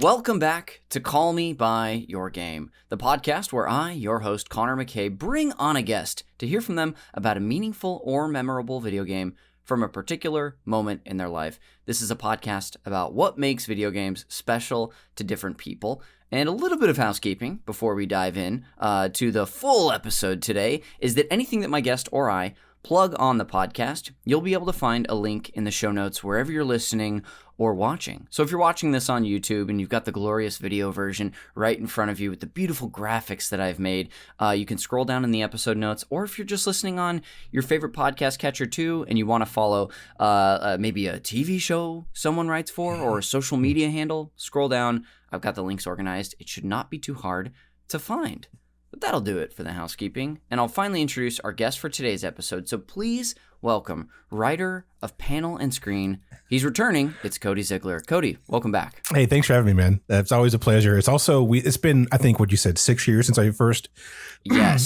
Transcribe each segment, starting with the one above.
Welcome back to Call Me By Your Game, the podcast where I, your host, Connor McCabe, bring on a guest to hear from them about a meaningful or memorable video game from a particular moment in their life. This is a podcast about what makes video games special to different people. And a little bit of housekeeping before we dive in to the full episode today is that anything that my guest or I plug on the podcast, you'll be able to find a link in the show notes wherever you're listening or watching. So if you're watching this on YouTube and you've got the glorious video version right in front of you with the beautiful graphics that I've made, you can scroll down in the episode notes. Or if you're just listening on your favorite podcast catcher too, and you want to follow maybe a TV show someone writes for or a social media handle, scroll down. I've got the links organized. It should not be too hard to find. But that'll do it for the housekeeping. And I'll finally introduce our guest for today's episode. So please welcome writer of Panel and Screen. He's returning. It's Cody Ziglar. Cody, welcome back. Hey, thanks for having me, man. It's always a pleasure. It's also, it's been, I think what you said, 6 years since I first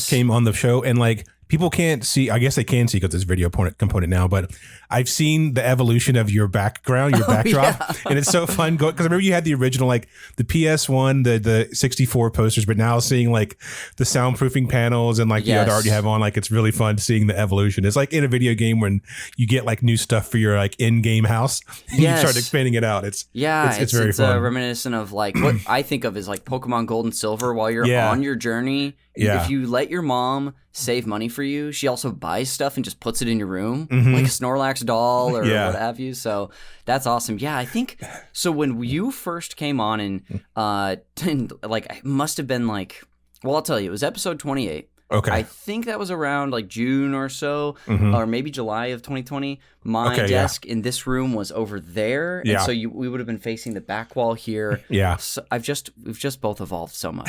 came on the show. And like, people can't see, I guess they can see because there's video component now, but I've seen the evolution of your background, your backdrop, and it's so fun because I remember you had the original, like the PS1, the 64 posters, but now seeing like the soundproofing panels and like the other art you have on, like it's really fun seeing the evolution. It's like in a video game when you get like new stuff for your like in-game house and you start expanding it out. It's very fun. Reminiscent of like what I think of as like Pokemon Gold and Silver while you're on your journey. Yeah. If you let your mom save money for you, she also buys stuff and just puts it in your room, like a Snorlax doll or what have you. So that's awesome. Yeah, I think so. When you first came on and like it must have been like, well, I'll tell you, it was episode 28. Okay. I think that was around like June or so, or maybe July of 2020. My desk in this room was over there, and so we would have been facing the back wall here. Yeah. So we've just both evolved so much.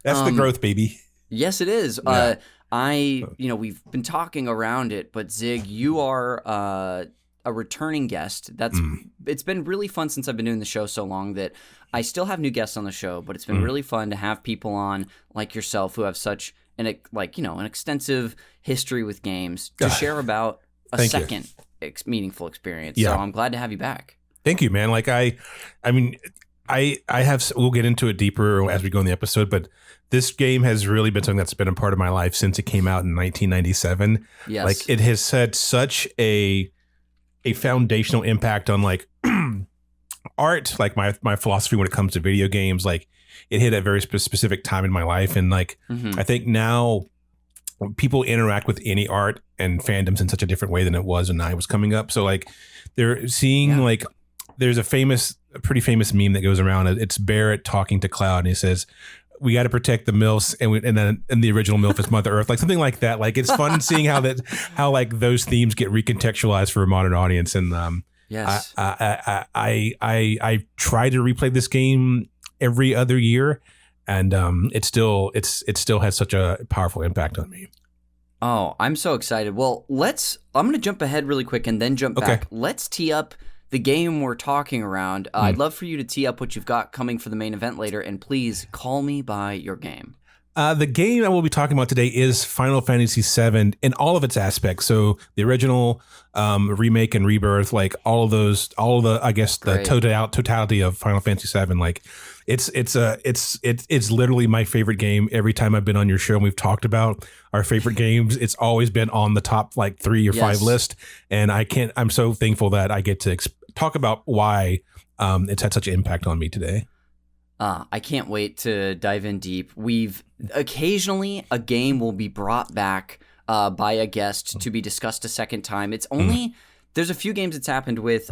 That's the growth, baby. Yes, it is. Yeah. We've been talking around it, but Zig, you are a returning guest. It's been really fun since I've been doing the show so long that I still have new guests on the show, but it's been really fun to have people on like yourself who have such an extensive history with games to share about a second meaningful experience. Yeah. So I'm glad to have you back. Thank you, man. Like I have, we'll get into it deeper as we go in the episode, but this game has really been something that's been a part of my life since it came out in 1997. Yes. Like it has had such a foundational impact on like art, like my philosophy when it comes to video games. Like it hit a very specific time in my life. And like, I think now people interact with any art and fandoms in such a different way than it was when I was coming up. So like they're seeing like, there's a pretty famous meme that goes around. It's Barrett talking to Cloud and he says, we got to protect the MILFs, and the original MILF is Mother Earth, like something like that. Like it's fun seeing how like those themes get recontextualized for a modern audience. And yes, I try to replay this game every other year, and it still has such a powerful impact on me. Oh, I'm so excited. Well, I'm going to jump ahead really quick and then jump back. Let's tee up the game we're talking around. I'd love for you to tee up what you've got coming for the main event later, and please call me by your game. The game I will be talking about today is Final Fantasy VII in all of its aspects. So the original, remake and rebirth, like all of the I guess the totality of Final Fantasy VII. Like it's literally my favorite game. Every time I've been on your show and we've talked about our favorite games, it's always been on the top like 3 or 5 list. And I'm so thankful that I get to talk about why it's had such an impact on me today. I can't wait to dive in deep. Occasionally a game will be brought back by a guest to be discussed a second time. It's only there's a few games it's happened with.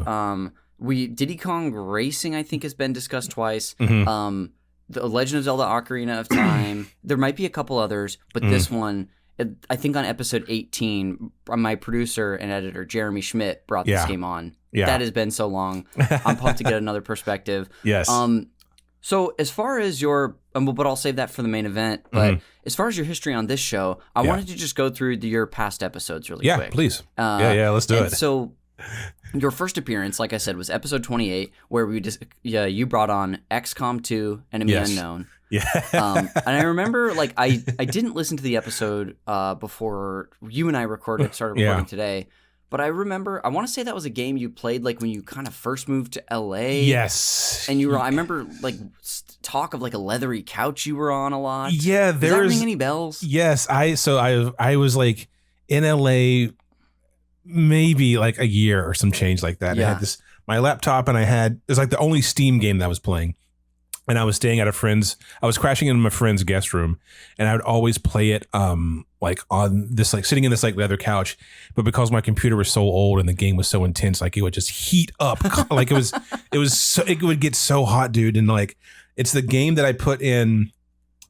Diddy Kong Racing, I think, has been discussed twice. The Legend of Zelda Ocarina of Time. There might be a couple others, but this one, I think on episode 18, my producer and editor Jeremy Schmidt brought this game on. Yeah. That has been so long. I'm pumped to get another perspective. Yes. So as far as but I'll save that for the main event. But as far as your history on this show, I wanted to just go through your past episodes really quick. Yeah, please. Let's do it. So your first appearance, like I said, was episode 28, where you brought on XCOM 2, Enemy Unknown. Yeah. And I remember, like, I didn't listen to the episode before you and I started recording today. But I remember, I want to say that was a game you played like when you kind of first moved to LA. Yes. And I remember like talk of like a leathery couch you were on a lot. Yeah, Does that ring any bells? Yes, I was like in LA maybe like a year or some change like that. Yeah. I had my laptop and it was like the only Steam game that I was playing. And I was staying at I was crashing into my friend's guest room, and I would always play it like on this, like sitting in this like leather couch. But because my computer was so old and the game was so intense, like it would just heat up. Like it would get so hot, dude. And like, it's the game that I put in,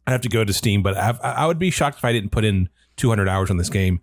I'd have to go to Steam, but I would be shocked if I didn't put in 200 hours on this game.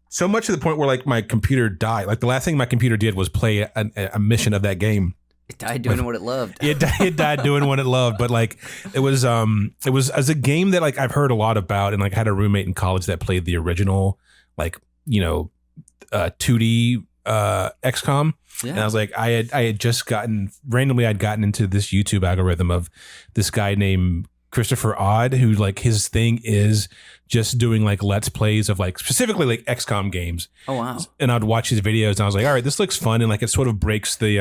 So much to the point where like my computer died. Like the last thing my computer did was play a mission of that game. It died doing what it loved. It died doing what it loved. But like it was as a game that like I've heard a lot about, and like I had a roommate in college that played the original, like, 2D XCOM. Yeah. And I was like, I had just I'd gotten into this YouTube algorithm of this guy named Christopher Odd, who like his thing is just doing like let's plays of like specifically like XCOM games. Oh wow. And I'd watch his videos and I was like, all right, this looks fun, and like it sort of breaks the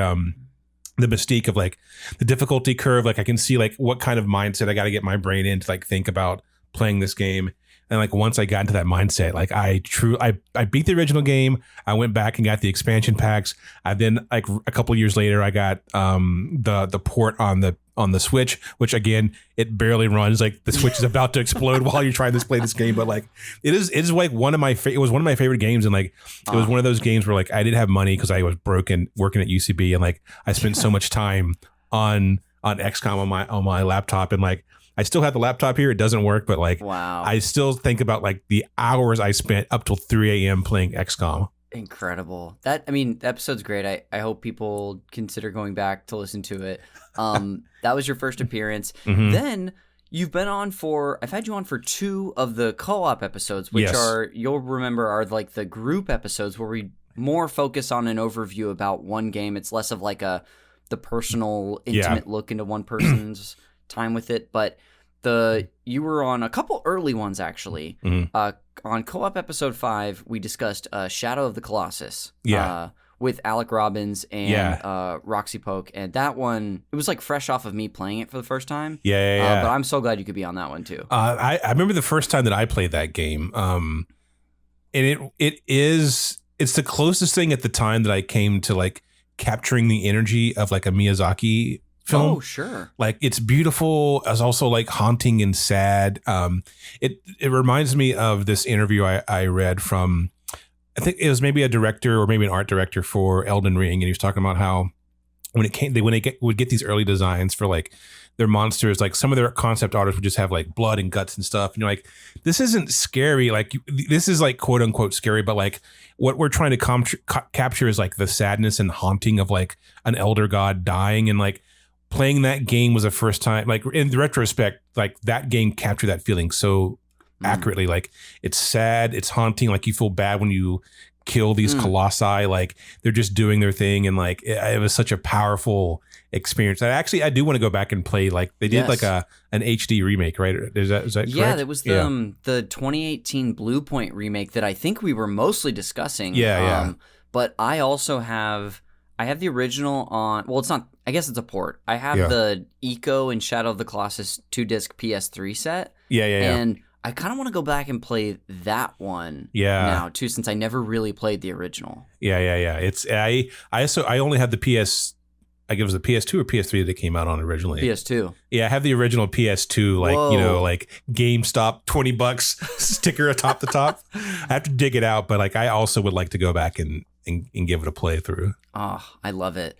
mystique of like the difficulty curve. Like I can see like what kind of mindset I got to get my brain in to like think about playing this game. And like once I got into that mindset, like I beat the original game. I went back and got the expansion packs. I then like a couple of years later, I got the port on the Switch, which again, it barely runs. Like the Switch is about to explode while you're trying to play this game. But like it is like it was one of my favorite games, and like it was one of those games where like I didn't have money because I was broken working at UCB, and like I spent so much time on XCOM on my laptop, and like I still have the laptop here. It doesn't work, but like wow. I still think about like the hours I spent up till 3 a.m. playing XCOM. Incredible. The episode's great. I hope people consider going back to listen to it. That was your first appearance. Mm-hmm. Then you've been I've had you on for 2 of the co-op episodes, which you'll remember are like the group episodes where we more focus on an overview about one game. It's less of like the personal, intimate look into one person's time with it. But you were on a couple early ones actually. Mm-hmm. On co-op episode 5, we discussed Shadow of the Colossus. Yeah. With Alec Robbins and Roxy Poke, and that one, it was like fresh off of me playing it for the first time. Yeah. But I'm so glad you could be on that one too. I remember the first time that I played that game, and it's the closest thing at the time that I came to like capturing the energy of like a Miyazaki film. Oh, sure. Like it's beautiful. It's also like haunting and sad. It reminds me of this interview I read from, I think it was maybe a director or maybe an art director for Elden Ring, and he was talking about how when they would get these early designs for like their monsters, like some of their concept artists would just have like blood and guts and stuff. And you're like, this isn't scary. Like this is like quote unquote scary, but like what we're trying to capture is like the sadness and haunting of like an elder god dying. And like playing that game was the first time, like in retrospect, like that game captured that feeling so accurately. Like it's sad, it's haunting, like you feel bad when you kill these colossi, like they're just doing their thing, and like it was such a powerful experience. I do want to go back and play, like they did like an HD remake, right? Is that correct? Yeah, that was the 2018 Blue Point remake that I think we were mostly discussing. But I also have the original on, well, it's not, I guess it's a port. I have the Eco and Shadow of the Colossus 2-disc PS3 set. And I kind of want to go back and play that one now too, since I never really played the original. It's I only had the PS. I think it was the PS2 or PS3 that came out on originally. PS2. Yeah, I have the original PS2, like like GameStop $20 sticker atop the top. I have to dig it out, but like I also would like to go back and give it a playthrough. Oh, I love it.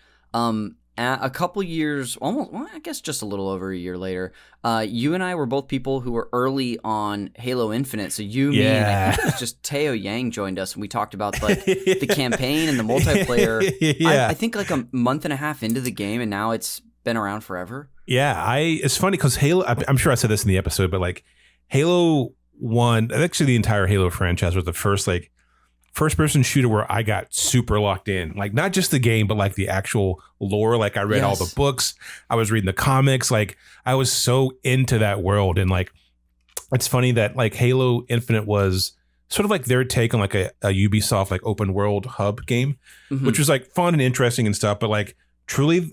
A couple years, I guess just a little over a year later, you and I were both people who were early on Halo Infinite. So me, and I think it was just Teo Yang joined us, and we talked about like the campaign and the multiplayer. I think like a month and a half into the game, and now it's been around forever. Yeah, it's funny because Halo, I'm sure I said this in the episode, but like Halo 1, actually the entire Halo franchise was the first like first-person shooter where I got super locked in. Like, not just the game, but like the actual lore. Like, I read all the books. I was reading the comics. Like, I was so into that world. And like, it's funny that like Halo Infinite was sort of like their take on like a Ubisoft like open world hub game, which was like fun and interesting and stuff. But like truly,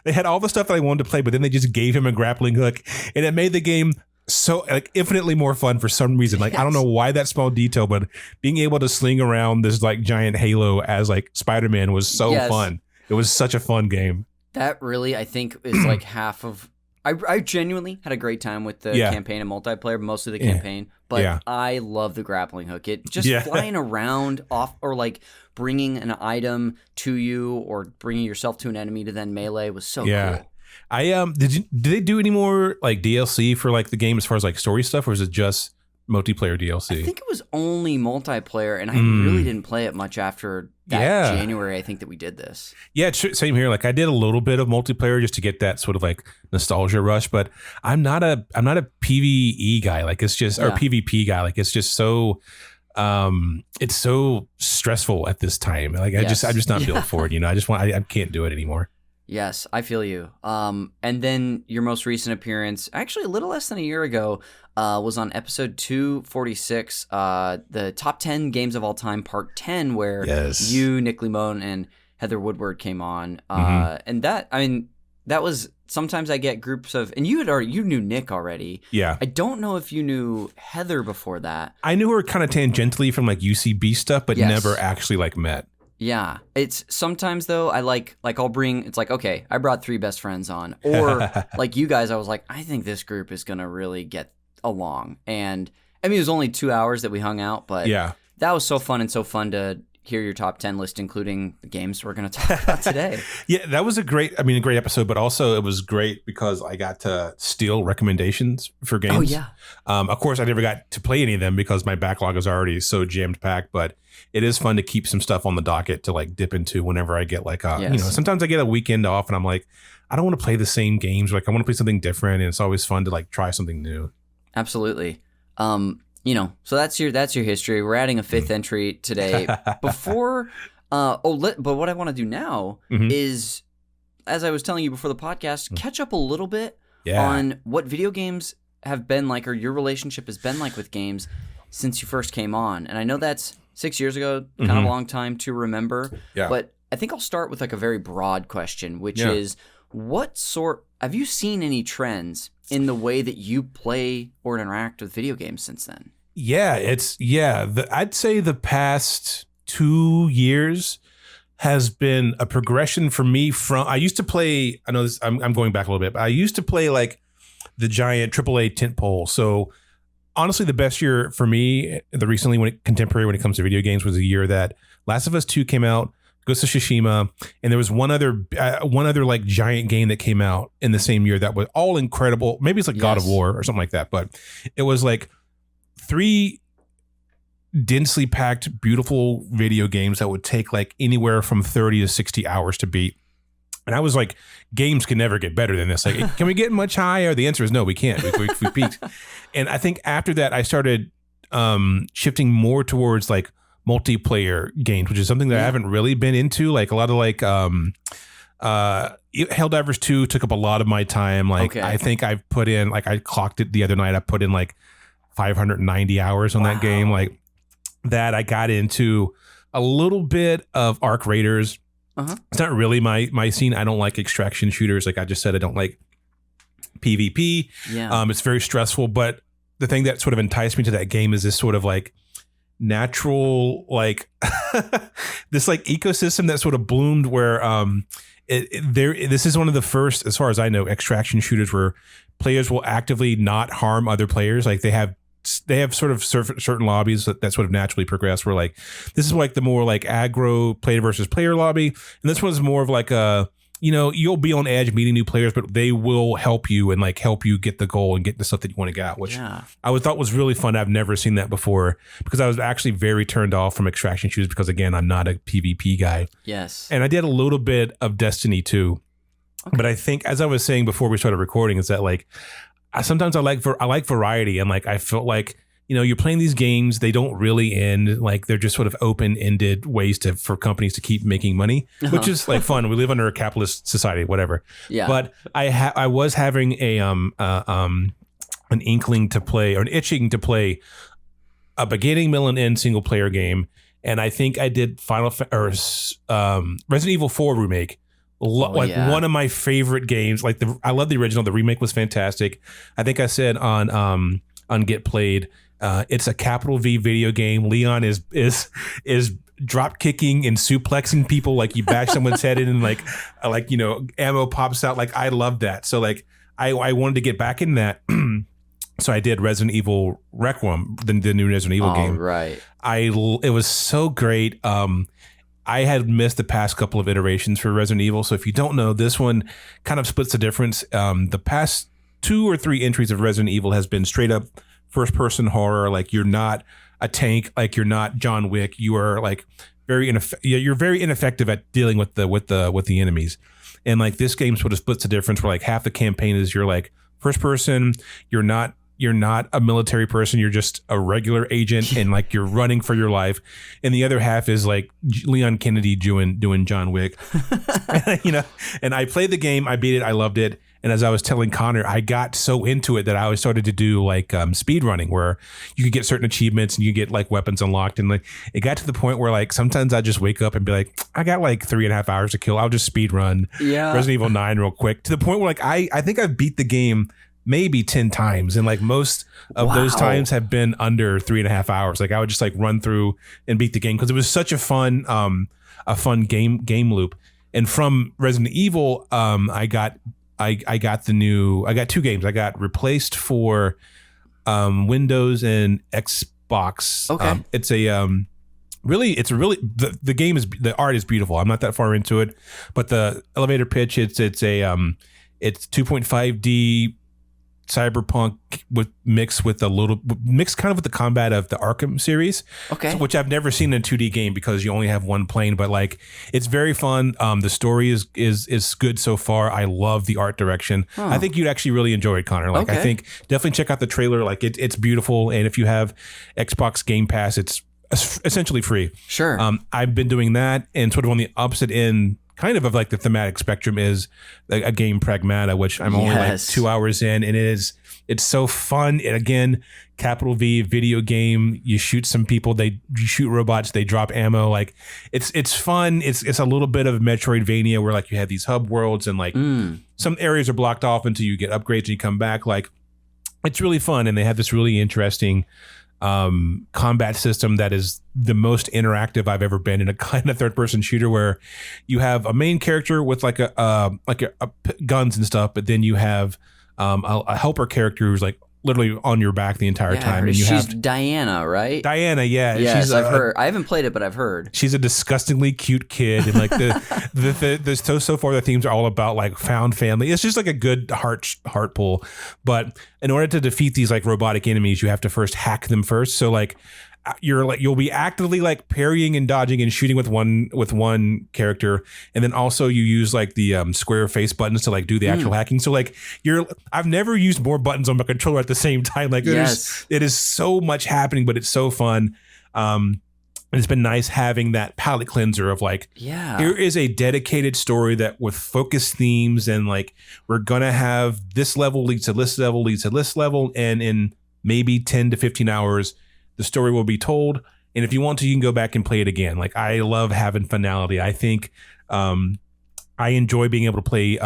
they had all the stuff that I wanted to play, but then they just gave him a grappling hook, and it made the game so like infinitely more fun for some reason. Like I don't know why that small detail, but being able to sling around this like giant halo as like Spider-Man was so fun. It was such a fun game. That really, I think, is like half of. I genuinely had a great time with the campaign and multiplayer, mostly the campaign. But I love the grappling hook. It just flying around off, or like bringing an item to you, or bringing yourself to an enemy to then melee was so cool. Did they do any more like DLC for like the game as far as like story stuff, or was it just multiplayer DLC? I think it was only multiplayer, and I really didn't play it much after that January. I think that we did this. Yeah, same here. Like I did a little bit of multiplayer just to get that sort of like nostalgia rush, but I'm not a PvE guy. Like it's just or PvP guy. Like it's just so it's so stressful at this time. Like I'm just not built for it. You know, I can't do it anymore. Yes, I feel you. And then your most recent appearance, actually a little less than a year ago, was on episode 246, the top 10 games of all time, part 10, where you, Nick Limon, and Heather Woodward came on. And that, I mean, that was, sometimes I get groups of, and you knew Nick already. Yeah. I don't know if you knew Heather before that. I knew her kind of tangentially from like UCB stuff, but never actually like met. Yeah, it's sometimes though I like I'll bring, it's like, okay, I brought 3 best friends on, or like you guys, I was like, I think this group is gonna really get along. And I mean, it was only 2 hours that we hung out, but that was so fun, and so fun to hear your top 10 list, including the games we're gonna talk about today. Yeah, that was a great episode, but also it was great because I got to steal recommendations for games. Oh yeah. Of course I never got to play any of them because my backlog is already so jammed packed, but it is fun to keep some stuff on the docket to like dip into whenever I get like you know, sometimes I get a weekend off and I'm like, I don't want to play the same games. Like I want to play something different, and it's always fun to like try something new. Absolutely. You know, so that's your history. We're adding a 5th entry today. Before, but what I want to do now is, as I was telling you before the podcast, catch up a little bit on what video games have been like, or your relationship has been like with games since you first came on. And I know that's 6 years ago, kind of a long time to remember. Yeah. But I think I'll start with like a very broad question, which is, have you seen any trends in the way that you play or interact with video games since then? Yeah, I'd say the past 2 years has been a progression for me from, I used to play, I know this, I'm going back a little bit, but I used to play like the giant AAA tentpole. So honestly, the best year for me, contemporary when it comes to video games, was the year that Last of Us 2 came out, Ghost of Tsushima, and there was one other like giant game that came out in the same year that was all incredible. Maybe it's like God of War or something like that, but it was like 3 densely packed, beautiful video games that would take like anywhere from 30 to 60 hours to beat. And I was like, games can never get better than this. Like, can we get much higher? The answer is no, we can't. We peaked. And I think after that, I started shifting more towards like multiplayer games, which is something that I haven't really been into. Like a lot of like Helldivers 2 took up a lot of my time. Like I think I've put in, like I clocked it the other night, I put in like 590 hours on that game. Like that, I got into a little bit of Arc Raiders. It's not really my scene. I don't like extraction shooters. Like I just said, I don't like PvP. It's very stressful. But the thing that sort of enticed me to that game is this sort of like natural, like this like ecosystem that sort of bloomed where this is one of the first, as far as I know, extraction shooters where players will actively not harm other players. Like they have sort of certain lobbies that sort of naturally progress where like this is like the more like aggro player versus player lobby, and this one's more of like a, you know, you'll be on edge meeting new players, but they will help you and like help you get the goal and get the stuff that you want to get out, which I thought was really fun. I've never seen that before because I was actually very turned off from extraction shooters because again, I'm not a PvP guy. Yes. And I did a little bit of Destiny too. But I think, as I was saying before we started recording, is that like sometimes I like variety, and like I felt like, you know, you're playing these games, they don't really end, like they're just sort of open-ended ways for companies to keep making money, which is like fun. We live under a capitalist society, whatever. Yeah. But I was having an inkling to play, or an itching to play a beginning, middle, and end single player game. And I think I did Resident Evil 4 remake. One of my favorite games. Like I love the original. The remake was fantastic. I think I said on Get Played, it's a capital V video game. Leon is drop kicking and suplexing people. Like you bash someone's head in and like ammo pops out. Like I love that. So like I wanted to get back in that. So I did Resident Evil Requiem, the new Resident Evil game. Right. It was so great. I had missed the past couple of iterations for Resident Evil. So if you don't know, this one kind of splits the difference. The past 2 or 3 entries of Resident Evil has been straight up first person horror. Like you're not a tank, like you're not John Wick. You are like you're very ineffective at dealing with the enemies. And like this game sort of splits the difference where like half the campaign is you're like first person, you're not a military person. You're just a regular agent and like you're running for your life. And the other half is like Leon Kennedy doing John Wick, and I played the game. I beat it. I loved it. And as I was telling Connor, I got so into it that I started to do like speed running where you could get certain achievements and you get like weapons unlocked. And like it got to the point where like sometimes I just wake up and be like, I got like 3.5 hours to kill. I'll just speed run Resident Evil 9 real quick, to the point where like I think I've beat the game maybe 10 times. And like most of those times have been under 3.5 hours. Like I would just like run through and beat the game because it was such a fun game loop. And from Resident Evil, I got 2 games. I got replaced for Windows and Xbox. Okay. It's the game is, the art is beautiful. I'm not that far into it, but the elevator pitch, it's 2.5D cyberpunk mixed kind of with the combat of the Arkham series, which I've never seen in a 2D game because you only have one plane, but like it's very fun. The story is good so far. I love the art direction. I think you'd actually really enjoy it, Connor. Like I think definitely check out the trailer. Like it's beautiful, and if you have Xbox Game Pass, it's essentially free. Sure. I've been doing that, and sort of on the opposite end kind of like the thematic spectrum is a game Pragmata, which I'm only like 2 hours in, and it's so fun. And again, capital V video game. You shoot some people, you shoot robots, they drop ammo. Like it's fun. It's a little bit of Metroidvania where like you have these hub worlds and like some areas are blocked off until you get upgrades and you come back. Like it's really fun, and they have this really interesting combat system that is the most interactive I've ever been in a kind of third-person shooter, where you have a main character with like a guns and stuff, but then you have a helper character who's like literally on your back the entire time. And she's Diana, right? Diana, yeah. Yes, I've heard. I haven't played it, but I've heard. She's a disgustingly cute kid, and like so far the themes are all about like found family. It's just like a good heart pull. But in order to defeat these like robotic enemies, you have to first hack them first. So like you'll be actively like parrying and dodging and shooting with one character, and then also you use like the square face buttons to like do the actual hacking. So like I've never used more buttons on my controller at the same time. Like it is so much happening, but it's so fun. And it's been nice having that palate cleanser of like, here is a dedicated story that with focused themes, and like we're gonna have this level leads to this level leads to this level, and in maybe 10 to 15 hours the story will be told. And if you want to, you can go back and play it again. Like I love having finality. I think I enjoy being able to play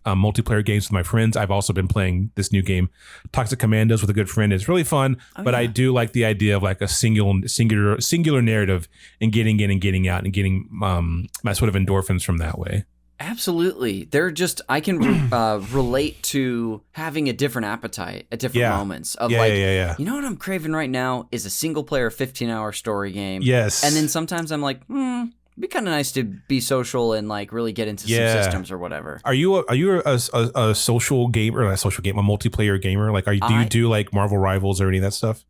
multiplayer games with my friends. I've also been playing this new game, Toxic Commandos, with a good friend. It's really fun, but I do like the idea of like a singular narrative and getting in and getting out and getting my sort of endorphins from that way. Absolutely. I can relate to having a different appetite at different moments of you know what I'm craving right now is a single player 15-hour story game. Yes. And then sometimes I'm like, it'd be kind of nice to be social and like really get into some systems or whatever. Are you a social gamer, or a multiplayer gamer? Like do you do like Marvel Rivals or any of that stuff?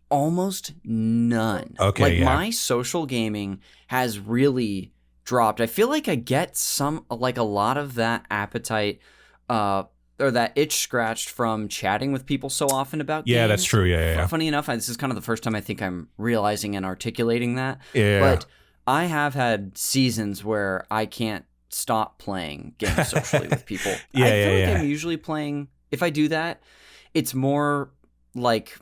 Almost none. Okay. Like my social gaming has really dropped. I feel like I get a lot of that appetite or that itch scratched from chatting with people so often about games. Yeah, that's true. Yeah. Funny enough, this is kind of the first time I think I'm realizing and articulating that. Yeah. But I have had seasons where I can't stop playing games socially with people. I feel like I'm usually playing, if I do that, it's more like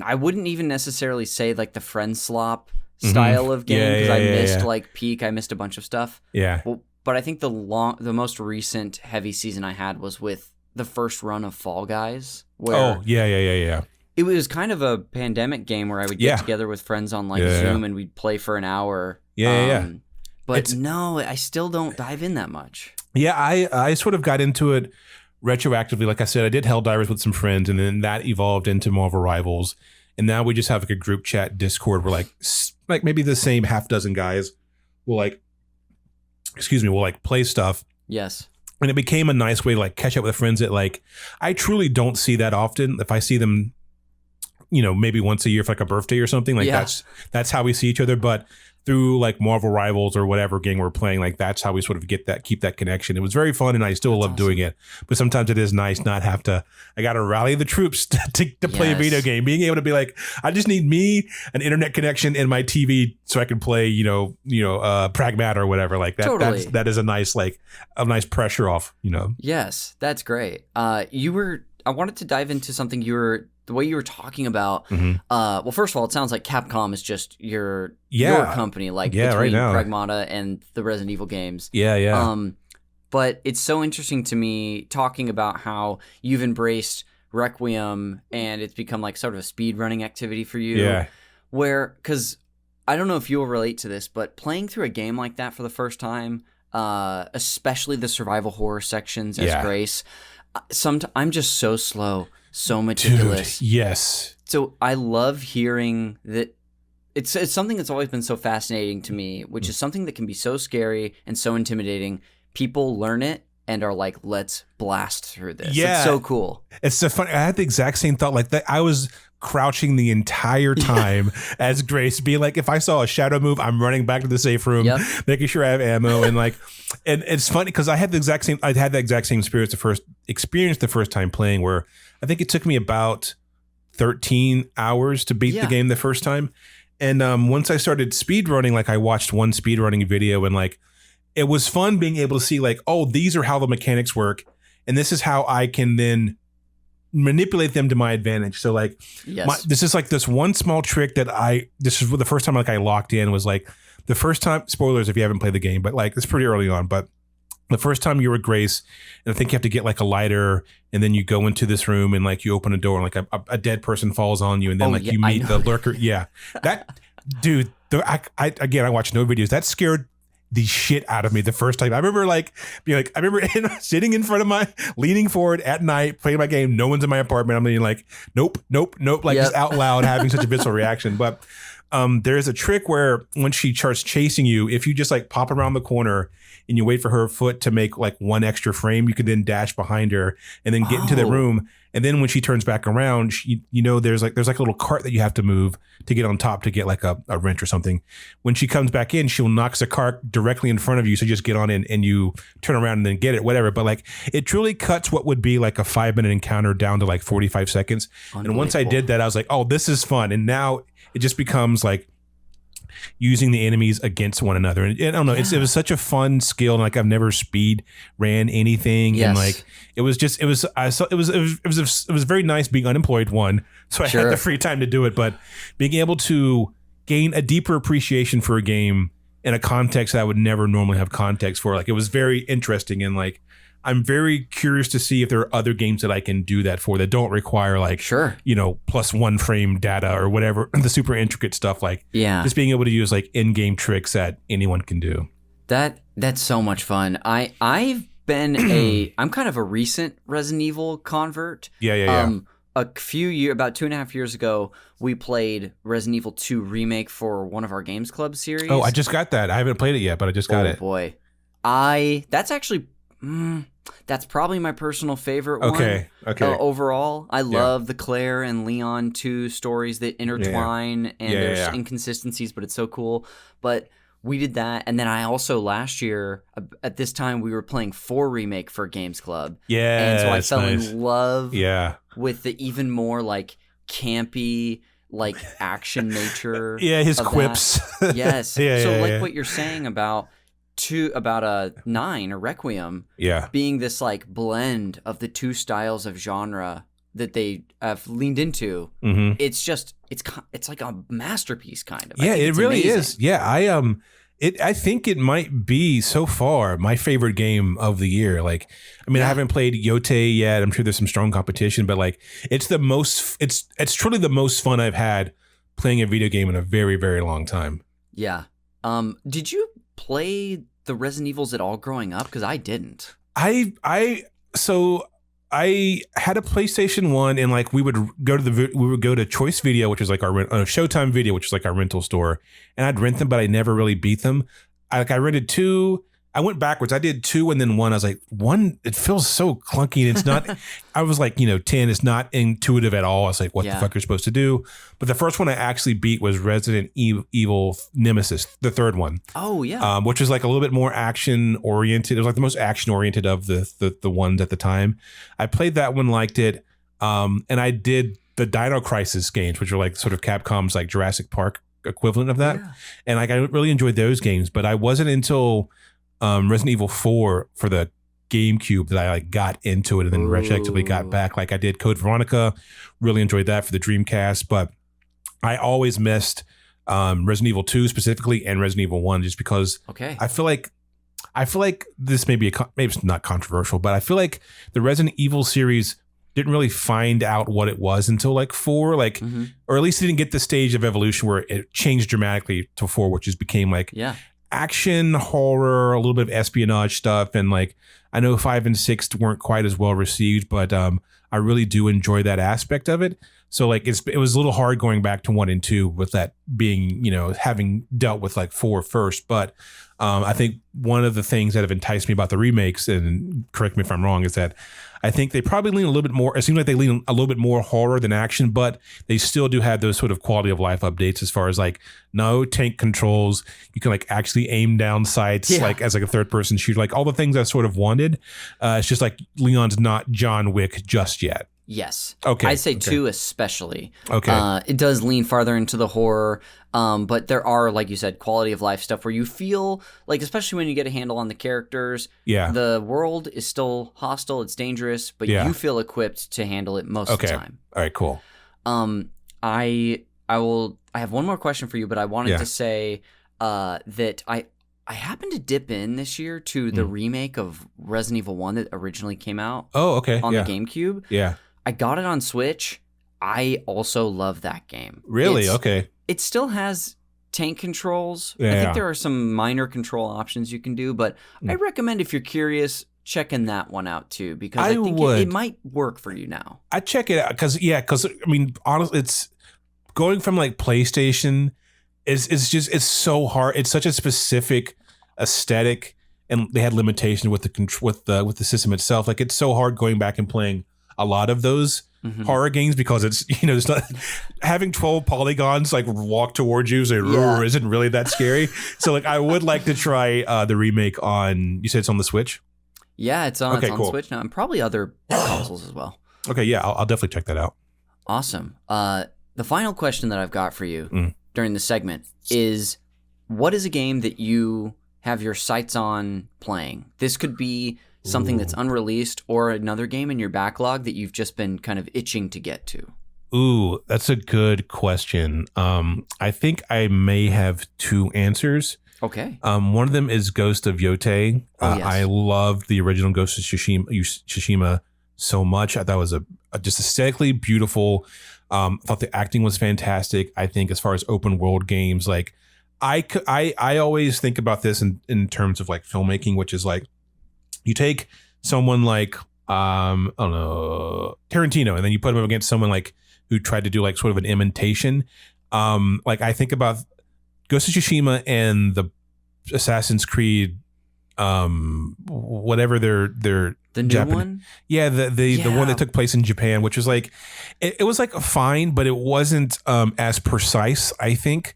I wouldn't even necessarily say like the friend slop style of game because I missed like Peak. I missed a bunch of stuff. Yeah. But I think the most recent heavy season I had was with the first run of Fall Guys. Where yeah. It was kind of a pandemic game where I would get together with friends on like Zoom and we'd play for an hour. But no, I still don't dive in that much. Yeah, I sort of got into it retroactively. Like I said, I did Helldivers with some friends, and then that evolved into Marvel Rivals. And now we just have like a group chat Discord where like maybe the same half dozen guys will like play stuff. Yes. And it became a nice way to like catch up with friends that like I truly don't see that often. If I see them, maybe once a year for like a birthday or something, like that's how we see each other. But through like Marvel Rivals or whatever game we're playing, like that's how we sort of keep that connection. It was very fun, and I still love doing it. But sometimes it is nice not have to. I got to rally the troops to play a video game. Being able to be like, I just need me, an internet connection, and my TV so I can play, Pragmata or whatever. Like that. Totally. That is a nice pressure off. Yes, that's great. I wanted to dive into something the way you were talking about. Well, first of all, it sounds like Capcom is just your company, like between right now. Pragmata and the Resident Evil games. Yeah. But it's so interesting to me talking about how you've embraced Requiem and it's become like sort of a speed running activity for you. Yeah. Because I don't know if you'll relate to this, but playing through a game like that for the first time, especially the survival horror sections as Grace, I'm just so slow. So meticulous. Dude, yes. So I love hearing that it's something that's always been so fascinating to me, which is something that can be so scary and so intimidating. People learn it and are like, let's blast through this. Yeah. It's so cool. It's so funny. I had the exact same thought like that. I was crouching the entire time as Grace, being like, if I saw a shadow move, I'm running back to the safe room, making sure I have ammo. And it's funny because I had the exact same experience the first time playing, where I think it took me about 13 hours to beat the game the first time. And once I started speedrunning, like I watched one speedrunning video, and like it was fun being able to see like, oh, these are how the mechanics work. And this is how I can then manipulate them to my advantage. So like this is like this one small trick that this is the first time like I locked in, was like the first time, spoilers if you haven't played the game, but like it's pretty early on, but the first time you were Grace, and I think you have to get like a lighter, and then you go into this room and like you open a door and like a dead person falls on you, and then you meet the lurker. Yeah. That dude, I watched no videos. That scared the shit out of me the first time. I remember sitting in front of leaning forward at night, playing my game. No one's in my apartment. I'm being like, nope. Like just out loud having such a visceral reaction. But there's a trick where when she starts chasing you, if you just like pop around the corner and you wait for her foot to make like one extra frame, you can then dash behind her and then get into the room. And then when she turns back around, there's like a little cart that you have to move to get on top to get like a wrench or something. When she comes back in, she'll knock the cart directly in front of you. So just get on in and you turn around and then get it, whatever. But like it truly cuts what would be like a 5-minute encounter down to like 45 seconds. And once I did that, I was like, oh, this is fun. And now it just becomes like using the enemies against one another. And I don't know, it was such a fun skill. And like I've never speed ran anything. And like it was very nice being unemployed, one. So I had the free time to do it, but being able to gain a deeper appreciation for a game in a context that I would never normally have context for. Like it was very interesting, and like I'm very curious to see if there are other games that I can do that for that don't require like, plus one frame data or whatever, the super intricate stuff. Like just being able to use like in-game tricks that anyone can do. That's so much fun. I've been I'm kind of a recent Resident Evil convert. About 2.5 years ago, we played Resident Evil 2 Remake for one of our Games Club series. Oh, I just got that. I haven't played it yet, but I just got it. Oh boy. That's actually that's probably my personal favorite one. Okay. Overall, I love the Claire and Leon 2 stories that intertwine, and there's inconsistencies, but it's so cool. But we did that, and then I also last year at this time we were playing 4 Remake for Games Club. And so I fell in love with the even more like campy, like action nature. His quips. Yes. Like what you're saying about a 9 or Requiem being this like blend of the two styles of genre that they have leaned into, Mm-hmm. it's like a masterpiece kind of. Yeah, it really amazing. is. Yeah, I think it might be so far my favorite game of the year. Like, I mean, I haven't played Yote yet. I'm sure there's some strong competition, but like, it's truly the most fun I've had playing a video game in a very, very long time. Yeah. Did you play the Resident Evils at all growing up? Because I didn't. So I had a PlayStation 1, and like we would go to Choice Video, which is like our Showtime Video, which is like our rental store, and I'd rent them, but I never really beat them. I rented 2. I went backwards. I did 2 and then 1. I was like, 1, it feels so clunky, and it's not. I was like, 10 is not intuitive at all. I was like, what the fuck you're supposed to do? But the first one I actually beat was Resident Evil Nemesis, the third one. Oh yeah. Which is like a little bit more action oriented. It was like the most action oriented of the ones at the time. I played that one, liked it, and I did the Dino Crisis games, which are like sort of Capcom's like Jurassic Park equivalent of that. Yeah. And like I really enjoyed those games, but I wasn't until Resident Evil 4 for the GameCube that I like got into it and then retroactively got back. Like I did Code Veronica, really enjoyed that for the Dreamcast, but I always missed Resident Evil 2 specifically and Resident Evil 1 just because I feel like this maybe it's not controversial, but I feel like the Resident Evil series didn't really find out what it was until like 4, like or at least it didn't get the stage of evolution where it changed dramatically to 4, which just became like action, horror, a little bit of espionage stuff. And like, I know 5 and 6 weren't quite as well received, but I really do enjoy that aspect of it. So like, it was a little hard going back to 1 and 2 with that being, having dealt with like 4 first. But I think one of the things that have enticed me about the remakes, and correct me if I'm wrong, is that I think they probably lean a little bit more. It seems like they lean a little bit more horror than action, but they still do have those sort of quality of life updates as far as like no tank controls. You can like actually aim down sights like as like a third person shooter, like all the things I sort of wanted. It's just like Leon's not John Wick just yet. Yes. Okay. I'd say 2 especially. Okay. It does lean farther into the horror, but there are, like you said, quality of life stuff where you feel like, especially when you get a handle on the characters, the world is still hostile, it's dangerous, but you feel equipped to handle it most of the time. All right, cool. I have one more question for you, but I wanted to say that I happened to dip in this year to the remake of Resident Evil 1 that originally came out. Oh, okay. On the GameCube. Yeah. I got it on Switch. I also love that game. Really? Okay. It still has tank controls. I think there are some minor control options you can do, but I recommend if you're curious, checking that one out too, because I think it might work for you now. I check it out because I mean, honestly, it's going from like PlayStation it's so hard. It's such a specific aesthetic, and they had limitations with the system itself. Like it's so hard going back and playing a lot of those horror games because it's it's not having 12 polygons like walk towards you isn't really that scary. So like I would like to try the remake on. You said it's on the Switch. Yeah, it's on Switch now, and probably other consoles as well. Okay, yeah, I'll definitely check that out. Awesome. The final question that I've got for you during the segment is, what is a game that you have your sights on playing? This could be something that's unreleased or another game in your backlog that you've just been kind of itching to get to. Ooh, that's a good question. I think I may have 2 answers. Okay. One of them is Ghost of Yote. Yes. I loved the original Ghost of Tsushima so much. I thought it was just aesthetically beautiful. Thought the acting was fantastic. I think as far as open world games, like I always think about this in terms of like filmmaking, which is like you take someone like I don't know, Tarantino, and then you put him up against someone like who tried to do like sort of an imitation. Like I think about Ghost of Tsushima and the Assassin's Creed, whatever their the new one. Yeah, the one that took place in Japan, which was like it was like fine, but it wasn't as precise, I think,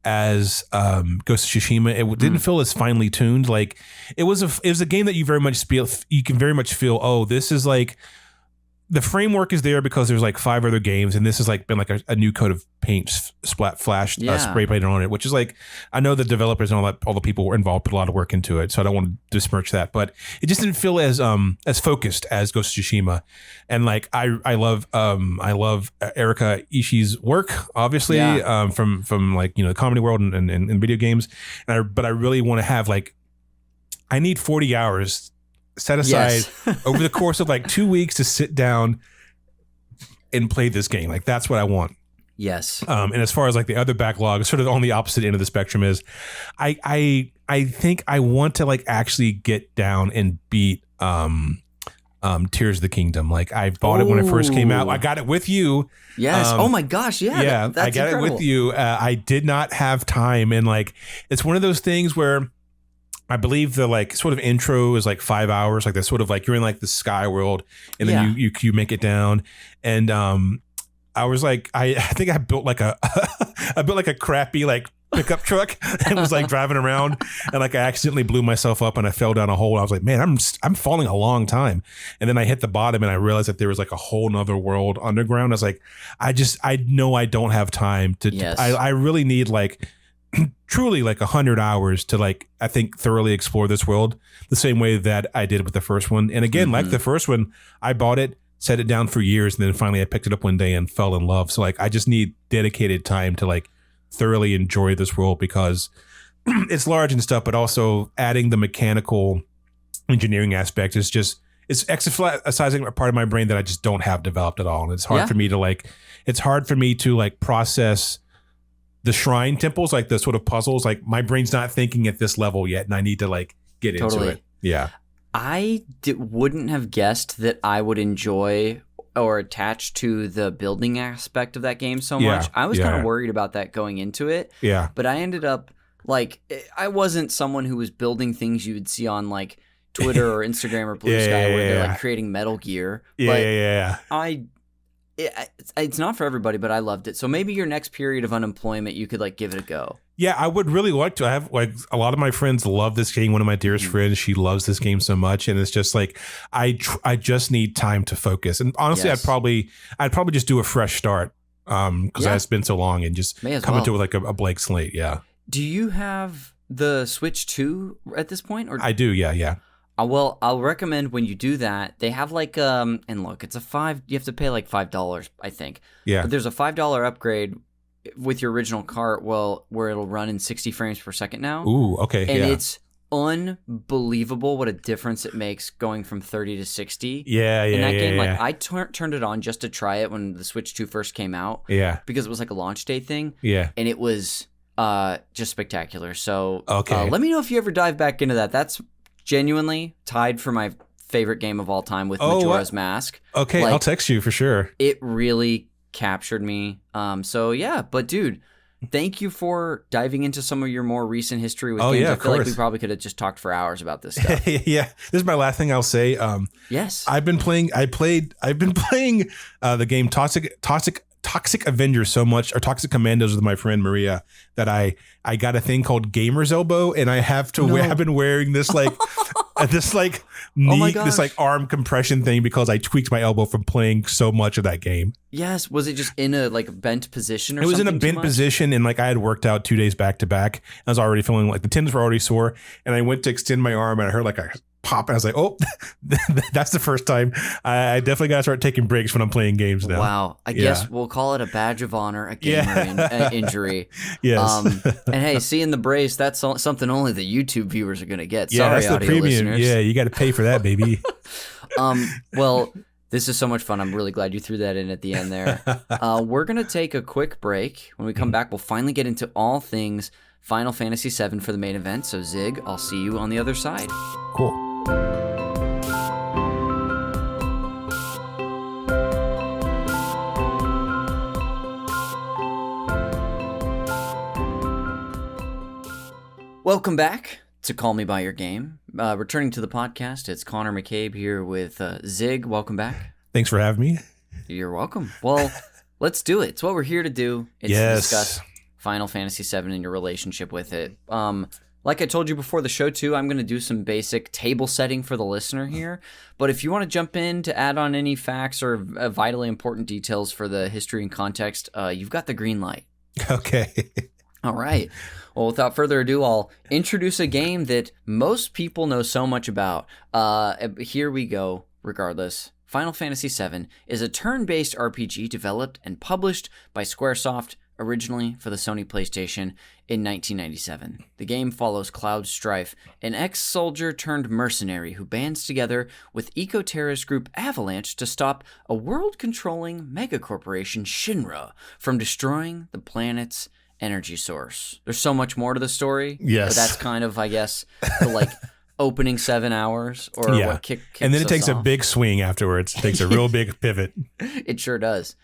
as Ghost of Tsushima. It didn't feel as finely tuned. Like it was a game that you can very much feel, oh, this is like the framework is there because there's like 5 other games, and this has like been like a new coat of paint flashed spray painted on it, which is like, I know the developers and all the people were involved put a lot of work into it, so I don't want to besmirch that, but it just didn't feel as focused as Ghost of Tsushima. And like I love Erika Ishii's work, obviously, from like, you know, the comedy world and video games, but I really want to have like, I need 40 hours set aside over the course of like 2 weeks to sit down and play this game. Like, that's what I want. Yes. And as far as like the other backlog, sort of on the opposite end of the spectrum is, I think I want to like actually get down and beat Tears of the Kingdom. Like, I bought it when it first came out. I got it with you. Yes. Oh my gosh. Yeah. Yeah. That's I got incredible. it with you. I did not have time, and like, it's one of those things where I believe the like sort of intro is like 5 hours, like that's sort of like you're in like the sky world, and then you make it down. And I was like, I think I built like a crappy like pickup truck and was like driving around, and like I accidentally blew myself up and I fell down a hole. I was like, man, I'm falling a long time. And then I hit the bottom and I realized that there was like a whole nother world underground. I was like, I know I don't have time to, I really need like truly like 100 hours to like, I think, thoroughly explore this world the same way that I did with the first one. And again, like the first one, I bought it, set it down for years, and then finally I picked it up one day and fell in love. So like, I just need dedicated time to like thoroughly enjoy this world, because it's large and stuff, but also adding the mechanical engineering aspect is just, it's exercising a part of my brain that I just don't have developed at all. And it's hard for me to like process the shrine temples, like the sort of puzzles. Like, my brain's not thinking at this level yet, and I need to like get into it. Yeah. I wouldn't have guessed that I would enjoy or attach to the building aspect of that game so much. I was kind of worried about that going into it. Yeah. But I ended up like, I wasn't someone who was building things you would see on like Twitter or Instagram or Blue Sky where they're like creating Metal Gear. It's not for everybody, but I loved it. So maybe your next period of unemployment, you could like give it a go. Yeah, I would really like to. I have like a lot of my friends love this game. One of my dearest friends, she loves this game so much, and it's just like I just need time to focus. And honestly, I'd probably just do a fresh start because it's been so long, and just come into it with like a blank slate. Yeah. Do you have the Switch 2 at this point? Or I do. Yeah. Well, I'll recommend when you do that, they have like, and look, it's you have to pay like $5, I think. Yeah. But there's a $5 upgrade with your original cart, where it'll run in 60 frames per second now. Ooh, okay. And it's unbelievable what a difference it makes going from 30 to 60. In that game. Like, I turned it on just to try it when the Switch 2 first came out. Yeah. Because it was like a launch day thing. Yeah. And it was just spectacular. So let me know if you ever dive back into that. That's genuinely tied for my favorite game of all time with Majora's Mask. Okay, like, I'll text you for sure. It really captured me. So yeah, but dude, thank you for diving into some of your more recent history with games. I feel like we probably could have just talked for hours about this stuff. Yeah, this is my last thing I'll say. Yes, I've been playing the game Toxic Avengers so much, or Toxic Commandos with my friend Maria, that I got a thing called Gamer's Elbow, and I have to I've been wearing this like this like knee, this like arm compression thing because I tweaked my elbow from playing so much of that game. Yes, was it just in a like bent position or something? It was in a bent position, and like I had worked out 2 days back to back. I was already feeling like the tendons were already sore, and I went to extend my arm, and I heard like a pop, and I was like, oh, that's the first time. I definitely got to start taking breaks when I'm playing games now. Wow. I guess we'll call it a badge of honor, a gamer injury. Yes. And hey, seeing the brace, that's something only the YouTube viewers are going to get. Sorry, that's the audio premium. Listeners. Yeah, you got to pay for that, baby. Well, this is so much fun. I'm really glad you threw that in at the end there. We're going to take a quick break. When we come back, we'll finally get into all things Final Fantasy VII for the main event. So Zig, I'll see you on the other side. Cool. Welcome back to Call Me By Your Game. Returning to the podcast, it's Connor McCabe here with Zig. Welcome back. Thanks for having me. You're welcome. Well, let's do it. It's what we're here to do. It's to discuss Final Fantasy VII and your relationship with it. Like I told you before the show, too, I'm going to do some basic table setting for the listener here. But if you want to jump in to add on any facts or vitally important details for the history and context, you've got the green light. Okay. All right. Well, without further ado, I'll introduce a game that most people know so much about. Here we go, regardless. Final Fantasy VII is a turn-based RPG developed and published by Squaresoft, originally for the Sony PlayStation in 1997. The game follows Cloud Strife, an ex-soldier turned mercenary who bands together with eco-terrorist group Avalanche to stop a world-controlling megacorporation Shinra from destroying the planet's energy source. There's so much more to the story. Yes. But that's kind of, I guess, the opening 7 hours or what kicks and then it takes us a off. big swing afterwards. It takes a real big pivot. It sure does.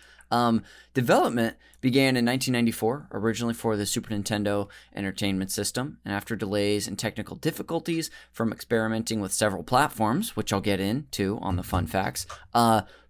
Development began in 1994, originally for the Super Nintendo Entertainment System, and after delays and technical difficulties from experimenting with several platforms, which I'll get into on the fun facts,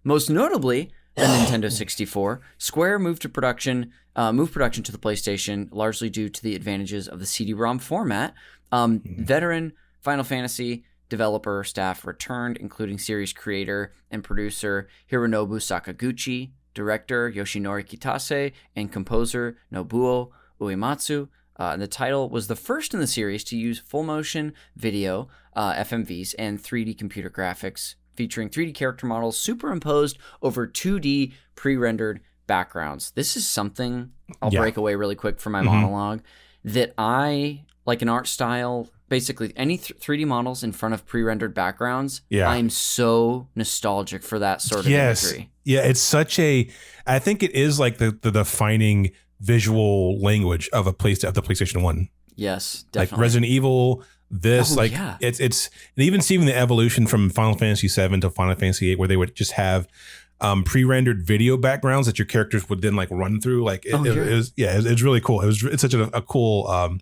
most notably the Nintendo 64, Square moved production to the PlayStation, largely due to the advantages of the CD-ROM format. Veteran Final Fantasy developer staff returned, including series creator and producer Hironobu Sakaguchi, director Yoshinori Kitase, and composer Nobuo Uematsu. The title was the first in the series to use full-motion video, FMVs, and 3D computer graphics, featuring 3D character models superimposed over 2D pre-rendered backgrounds. This is something, I'll break away really quick from my monologue, that I, like an art style, basically any 3D models in front of pre-rendered backgrounds, I'm so nostalgic for that sort of imagery. Yeah, it's such I think it is like the defining visual language of the PlayStation 1. Yes, definitely. Like Resident Evil, it's and even seeing the evolution from Final Fantasy VII to Final Fantasy VIII, where they would just have pre-rendered video backgrounds that your characters would then run through. It's really cool. It's such a cool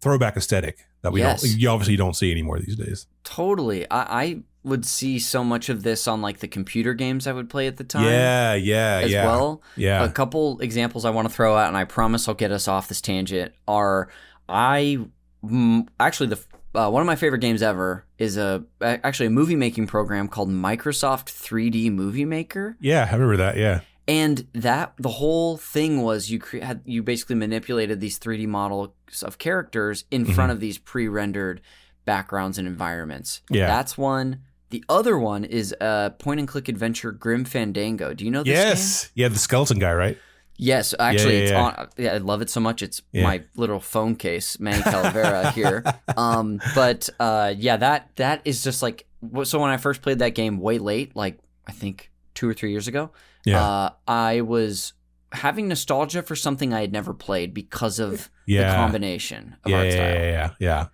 throwback aesthetic that you obviously don't see anymore these days. Totally. I would see so much of this on the computer games I would play at the time. Well. Yeah. A couple examples I want to throw out, and I promise I'll get us off this tangent, are actually one of my favorite games ever is actually a movie making program called Microsoft 3D Movie Maker. Yeah, I remember that. Yeah. And the whole thing was you basically manipulated these 3D models of characters in front of these pre-rendered backgrounds and environments. Yeah. That's one. The other one is point-and-click adventure Grim Fandango. Do you know this game? Yeah, the skeleton guy, right? Yes, actually, I love it so much. It's my little phone case, Manny Calavera here. That is just so when I first played that game way late, I think 2 or 3 years ago, I was having nostalgia for something I had never played because of the combination of art style. Yeah.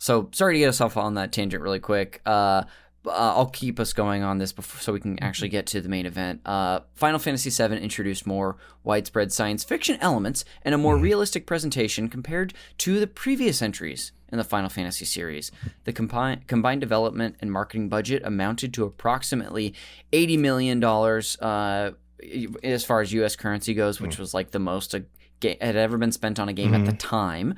So sorry to get us off on that tangent really quick. I'll keep us going on this so we can actually get to the main event. Final Fantasy VII introduced more widespread science fiction elements and a more realistic presentation compared to the previous entries in the Final Fantasy series. The combined development and marketing budget amounted to approximately $80 million as far as U.S. currency goes, which was the most a game had ever been spent on a game at the time.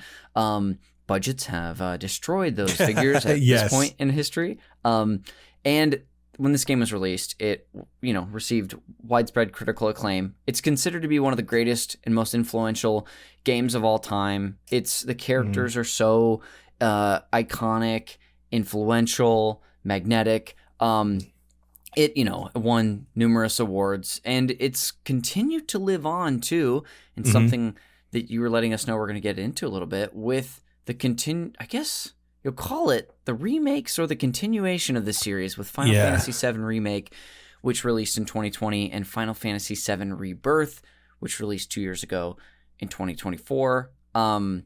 Budgets have destroyed those figures at this point in history. And when this game was released, it received widespread critical acclaim. It's considered to be one of the greatest and most influential games of all time. The characters are so iconic, influential, magnetic. It won numerous awards, and it's continued to live on too. And something that you were letting us know we're going to get into a little bit with the I guess you'll call it the remakes or the continuation of the series with Final Fantasy VII Remake, which released in 2020, and Final Fantasy VII Rebirth, which released 2 years ago in 2024. And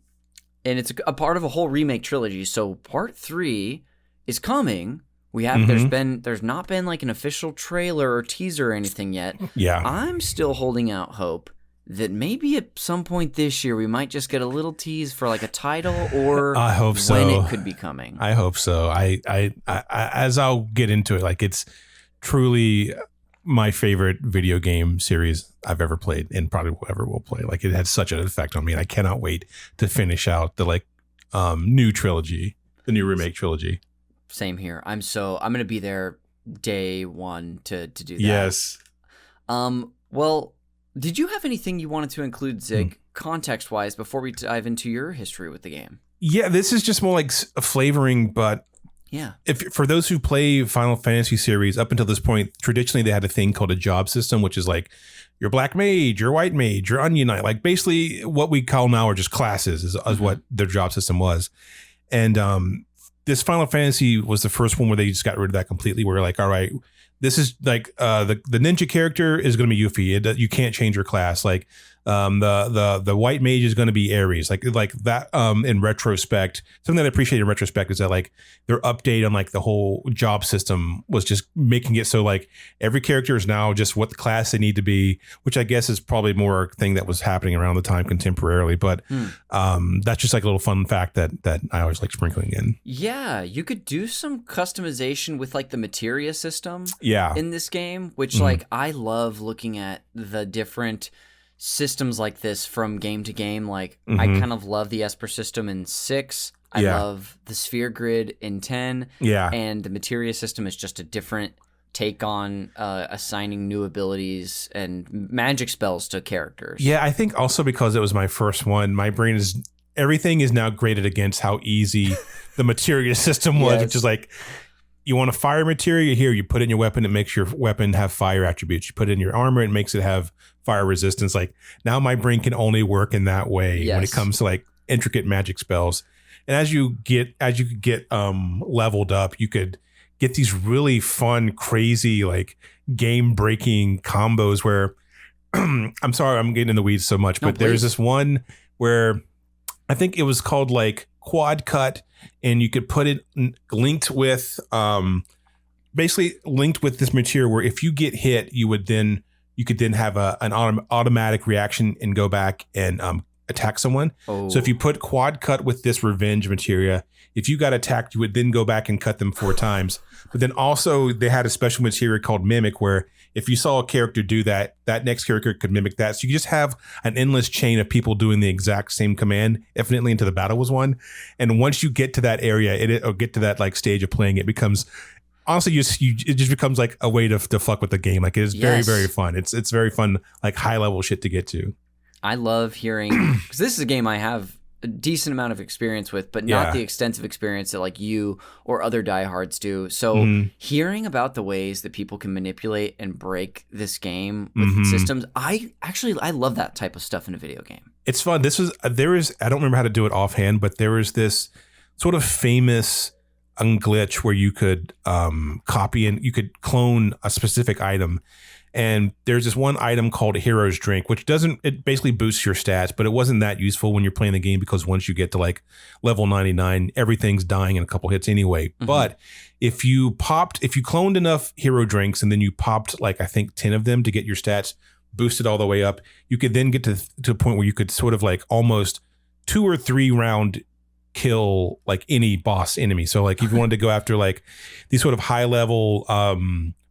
it's a part of a whole remake trilogy. So part 3 is coming. We have there's not been an official trailer or teaser or anything yet. Yeah. I'm still holding out hope that maybe at some point this year we might just get a little tease for a title or I hope so. when it could be coming. I hope so. I as I'll get into it, it's truly my favorite video game series I've ever played and probably ever will play. It had such an effect on me, and I cannot wait to finish out the new trilogy, the new remake trilogy. Same here. I'm going to be there day one to do that. Yes. Well, did you have anything you wanted to include, Zig, context-wise, before we dive into your history with the game? Yeah, this is just more like a flavoring, but yeah, if for those who play Final Fantasy series up until this point, traditionally they had a thing called a job system, which is like your black mage, your white mage, your onion knight, like basically what we call now are just classes is what their job system was. And this Final Fantasy was the first one where they just got rid of that completely. Where like, all right, this is like the ninja character is going to be Yuffie. You can't change your class. Like the white mage is going to be Ares. Like that. In retrospect, something that I appreciate in retrospect is that like their update on like the whole job system was just making it so like every character is now just what the class they need to be, which I guess is probably more a thing that was happening around the time contemporarily. But that's just like a little fun fact that I always like sprinkling in. Yeah, you could do some customization with like the materia system. Yeah. In this game, which like I love looking at the different systems like this from game to game. Like I kind of love the Esper system in 6. I love the sphere grid in 10. Yeah. And the materia system is just a different take on assigning new abilities and magic spells to characters. Yeah, I think also because it was my first one, my brain is everything is now graded against how easy the materia system was, which is like, you want a fire materia here, you put it in your weapon, it makes your weapon have fire attributes. You put it in your armor, it makes it have fire resistance. Like now my brain can only work in that way when it comes to like intricate magic spells. And as you get leveled up, you could get these really fun, crazy, like game breaking combos where I'm sorry, I'm getting in the weeds so much, but there's this one where I think it was called like quad cut, and you could put it linked with basically linked with this material where if you get hit, you could then have an automatic reaction and go back and attack someone. So if you put quad cut with this revenge materia, if you got attacked, you would then go back and cut them 4 times. But then also they had a special materia called mimic where if you saw a character do that, that next character could mimic that. So you just have an endless chain of people doing the exact same command infinitely until the battle was won. And once you get to that area, or get to that like stage of playing, it becomes honestly it just becomes like a way to fuck with the game. Like it is very, very fun. It's very fun, like high level shit to get to. I love hearing because this is a game I have a decent amount of experience with, but not the extensive experience that like you or other diehards do. So hearing about the ways that people can manipulate and break this game with systems, I love that type of stuff in a video game. It's fun. I don't remember how to do it offhand, but there was this sort of famous glitch where you could copy and you could clone a specific item. And there's this one item called Hero's Drink, which it basically boosts your stats, but it wasn't that useful when you're playing the game because once you get to like level 99, everything's dying in a couple hits anyway. But if you cloned enough hero drinks and then you popped like, I think 10 of them to get your stats boosted all the way up, you could then get to a point where you could sort of like almost 2 or 3 round kill like any boss enemy. So like if you wanted to go after like these sort of high level,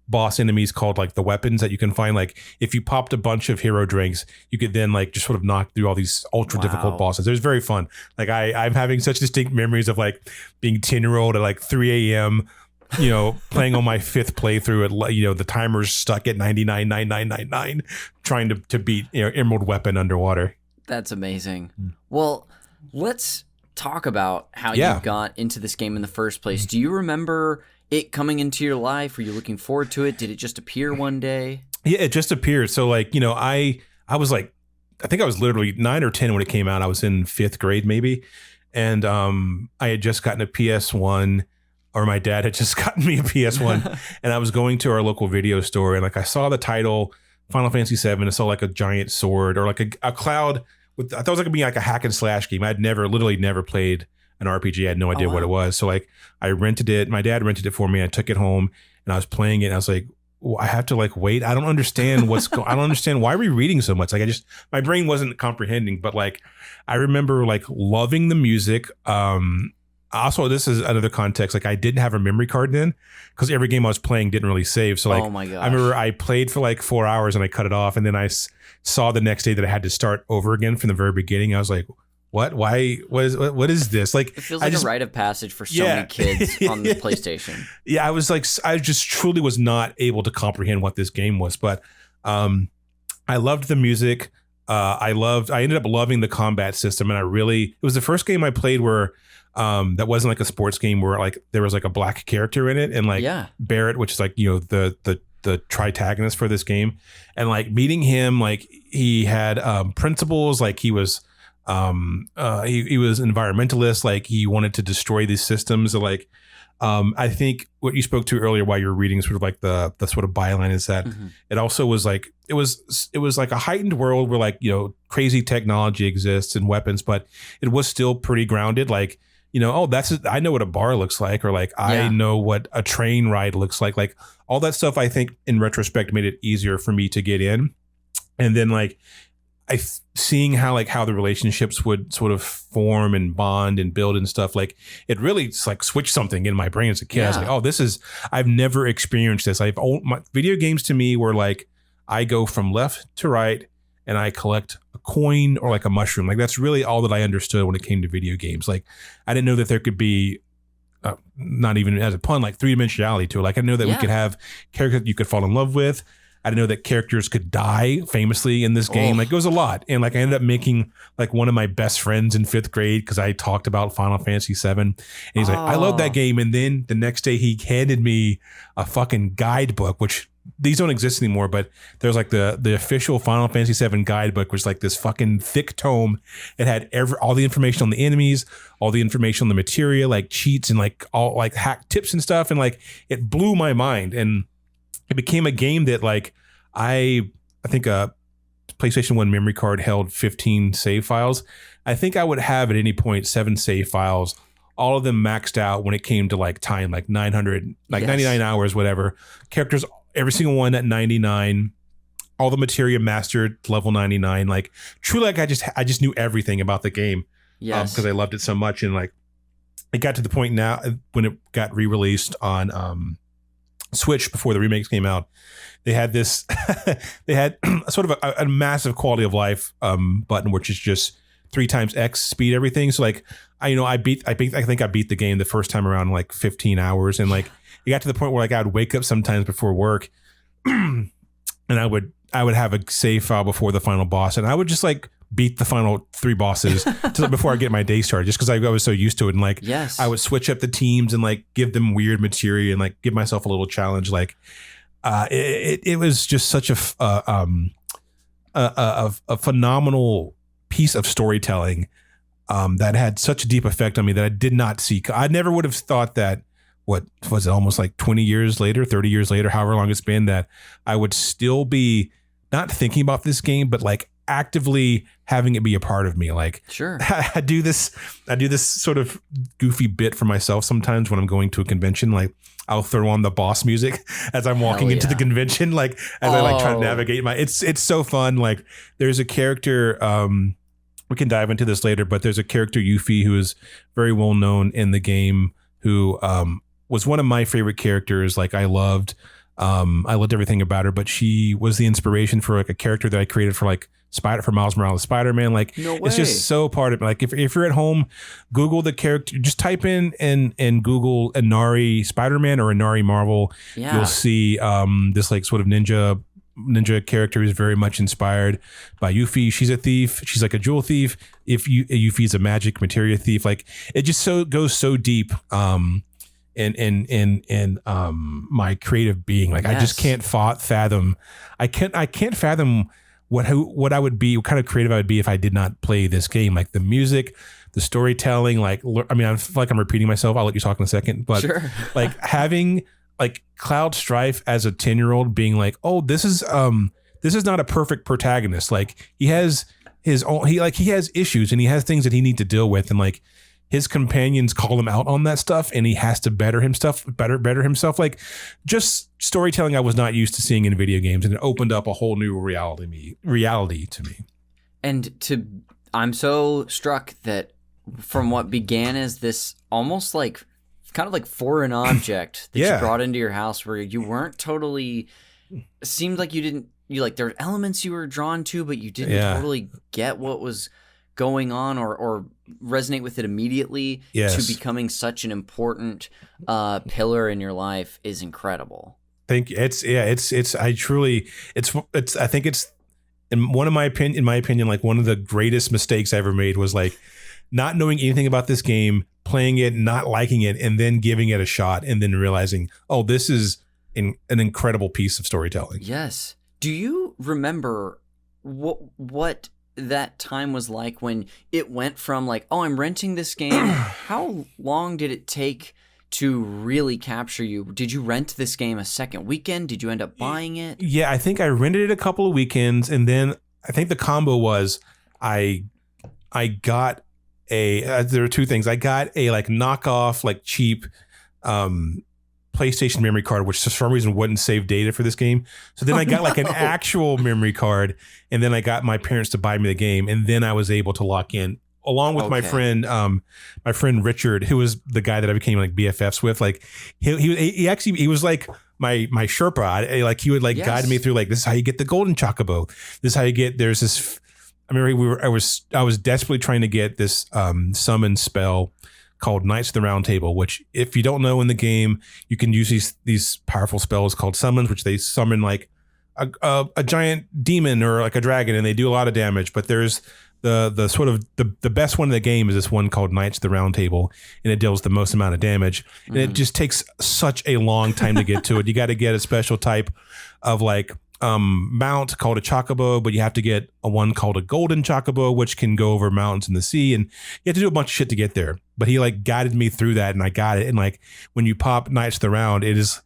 boss enemies called like the weapons that you can find, like if you popped a bunch of hero drinks, you could then like just sort of knock through all these ultra difficult bosses. It was very fun. Like I'm having such distinct memories of like being 10-year-old at like 3 a.m. Playing on my 5th playthrough at the timer's stuck at 99,999, trying to beat Emerald Weapon underwater. That's amazing. Well, let's talk about how you got into this game in the first place. Do you remember it coming into your life? Were you looking forward to it? Did it just appear one day? Yeah, it just appeared. So like, I was like, I think I was literally 9 or 10 when it came out. I was in 5th grade maybe. And I had just gotten a PS1, or my dad had just gotten me a PS1 and I was going to our local video store and like I saw the title Final Fantasy VII. I saw like a giant sword or like a cloud with, I thought it was like being like a hack and slash game. I'd literally never played an RPG. I had no idea what it was. So like I rented it. My dad rented it for me. I took it home and I was playing it. And I was like, well, I have to like wait. I don't understand I don't understand why are we reading so much. Like my brain wasn't comprehending, but like I remember like loving the music. Also, this is another context. Like I didn't have a memory card then because every game I was playing didn't really save. So like, oh my gosh. I remember I played for like 4 hours and I cut it off. And then I saw the next day that I had to start over again from the very beginning. I was like, Why? What is this? Like, it feels like a rite of passage for so many kids on the PlayStation. Yeah, I just truly was not able to comprehend what this game was, but I loved the music. I ended up loving the combat system, and it was the first game I played where that wasn't like a sports game where like there was like a black character in it, and like Barrett, which is like, you know, the tritagonist for this game, and like meeting him, like he had principles, like he was he was environmentalist, like he wanted to destroy these systems. So like I think what you spoke to earlier while you were reading sort of like the sort of byline is that it also was like it was like a heightened world where like, you know, crazy technology exists and weapons, but it was still pretty grounded. Like, you know, I know what a bar looks like, or like I know what a train ride looks like all that stuff. I think in retrospect made it easier for me to get in. And then like seeing how the relationships would sort of form and bond and build and stuff, like it really like switched something in my brain as a kid. I was like, I've never experienced this. Video games to me were like, I go from left to right and I collect a coin or like a mushroom. Like that's really all that I understood when it came to video games. Like I didn't know that there could be not even as a pun, like three-dimensionality to it. Like I know that we could have characters that you could fall in love with. I didn't know that characters could die famously in this game. Like it was a lot. And like I ended up making like one of my best friends in 5th grade because I talked about Final Fantasy VII. And he's like, I love that game. And then the next day he handed me a fucking guidebook, which these don't exist anymore, but there's like the official Final Fantasy VII guidebook, was like this fucking thick tome. It had all the information on the enemies, all the information on the materia, like cheats and like all like hack tips and stuff. And like it blew my mind. And it became a game that like I think a PlayStation 1 memory card held 15 save files. I think I would have at any point 7 save files, all of them maxed out when it came to like time, like 900, like 99 hours, whatever. Characters, every single one at 99. All the materia mastered level 99. Like truly, like I just knew everything about the game. Yes, because I loved it so much. And like it got to the point now when it got re-released on Switch before the remakes came out, they had this they had sort of a massive quality of life button, which is just 3 times X speed everything. So like I think I beat the game the first time around in like 15 hours, and like it got to the point where like I would wake up sometimes before work and I would have a save file before the final boss, and I would just like beat the final 3 bosses before I get my day started, just because I was so used to it. And like, I would switch up the teams and like give them weird materia and like give myself a little challenge. Like, it was just such a phenomenal piece of storytelling that had such a deep effect on me that I did not see. I never would have thought that. What was it? Almost like 20 years later, 30 years later, however long it's been, that I would still be not thinking about this game, but like actively having it be a part of me. Like, sure, I do this sort of goofy bit for myself sometimes when I'm going to a convention. Like I'll throw on the boss music as I'm walking into the convention, like as I like try to navigate it's so fun. Like there's a character, we can dive into this later, but there's a character, Yuffie, who is very well known in the game, who was one of my favorite characters. Like I loved everything about her, but she was the inspiration for like a character that I created for like for Miles Morales Spider-Man. Like it's just so part of it. Like if you're at home, Google the character, just type in and Google Inari Spider-Man or Inari Marvel. You'll see this like sort of ninja character is very much inspired by Yuffie. She's a thief. She's like a jewel thief. Yuffie's a magic materia thief. Like it just goes so deep in my creative being. Like I just can't fathom. I can't fathom what I would be, what kind of creative I would be if I did not play this game. Like the music, the storytelling. Like I mean, I feel like I'm repeating myself. I'll let you talk in a second. But like having like Cloud Strife as a 10-year-old being like, oh, this is not a perfect protagonist. Like he has his own, he has issues and he has things that he needs to deal with, and like his companions call him out on that stuff, and he has to better himself. Like just storytelling I was not used to seeing in video games, and it opened up a whole new reality to me. And I'm so struck that from what began as this almost like kind of like foreign object that you brought into your house, where you weren't totally, seemed like you like there were elements you were drawn to, but you didn't totally get what was going on or resonate with it immediately to becoming such an important pillar in your life is incredible. I think I think it's in my opinion, like one of the greatest mistakes I ever made was like not knowing anything about this game, playing it, not liking it, and then giving it a shot, and then realizing, oh, this is an incredible piece of storytelling. Yes. Do you remember what that time was like when it went from like, oh, I'm renting this game? How long did it take to really capture you? Did you rent this game a second weekend? Did you end up buying it? Yeah, I think I rented it a couple of weekends, and then I think the combo was I got there were two things. I got a like knockoff, like cheap PlayStation memory card, which for some reason wouldn't save data for this game. So then I got like an actual memory card, and then I got my parents to buy me the game, and then I was able to lock in along with my friend Richard, who was the guy that I became like BFFs with. Like he was like my Sherpa. Like he would like guide me through like, this is how you get the golden chocobo. This is how you get, there's this, I remember I was desperately trying to get this summon spell called Knights of the Round Table, which if you don't know in the game, you can use these powerful spells called summons, which they summon like a giant demon or like a dragon, and they do a lot of damage. But there's the sort of the best one in the game is this one called Knights of the Round Table, and it deals the most amount of damage. And it just takes such a long time to get to it. You got to get a special type of like mount called a chocobo, but you have to get a one called a golden chocobo, which can go over mountains in the sea, and you have to do a bunch of shit to get there. But he like guided me through that, and I got it. And like when you pop Knights of the Round, it is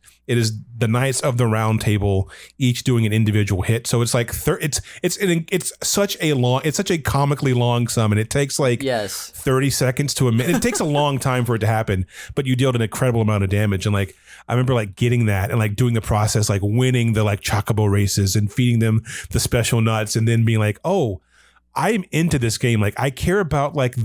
the Knights of the Round Table, each doing an individual hit. So it's like it's such a comically long summon. It takes like 30 seconds to a minute. It takes a long time for it to happen, but you dealt an incredible amount of damage. And like I remember like getting that and like doing the process, like winning the like chocobo races and feeding them the special nuts, and then being like, oh, I'm into this game. Like I care about like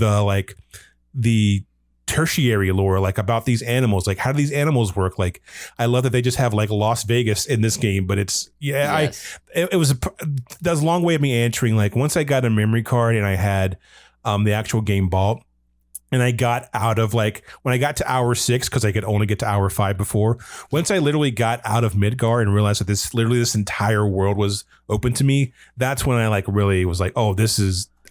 the tertiary lore, like about these animals, like how do these animals work. Like I love that they just have like Las Vegas in this game, but it's that was a long way of me answering. Like once I got a memory card and I had the actual game bought, and I got out of like when I got to hour 6, because I could only get to hour 5 before. Once I literally got out of Midgar and realized that this entire world was open to me, that's when I like really was like, oh,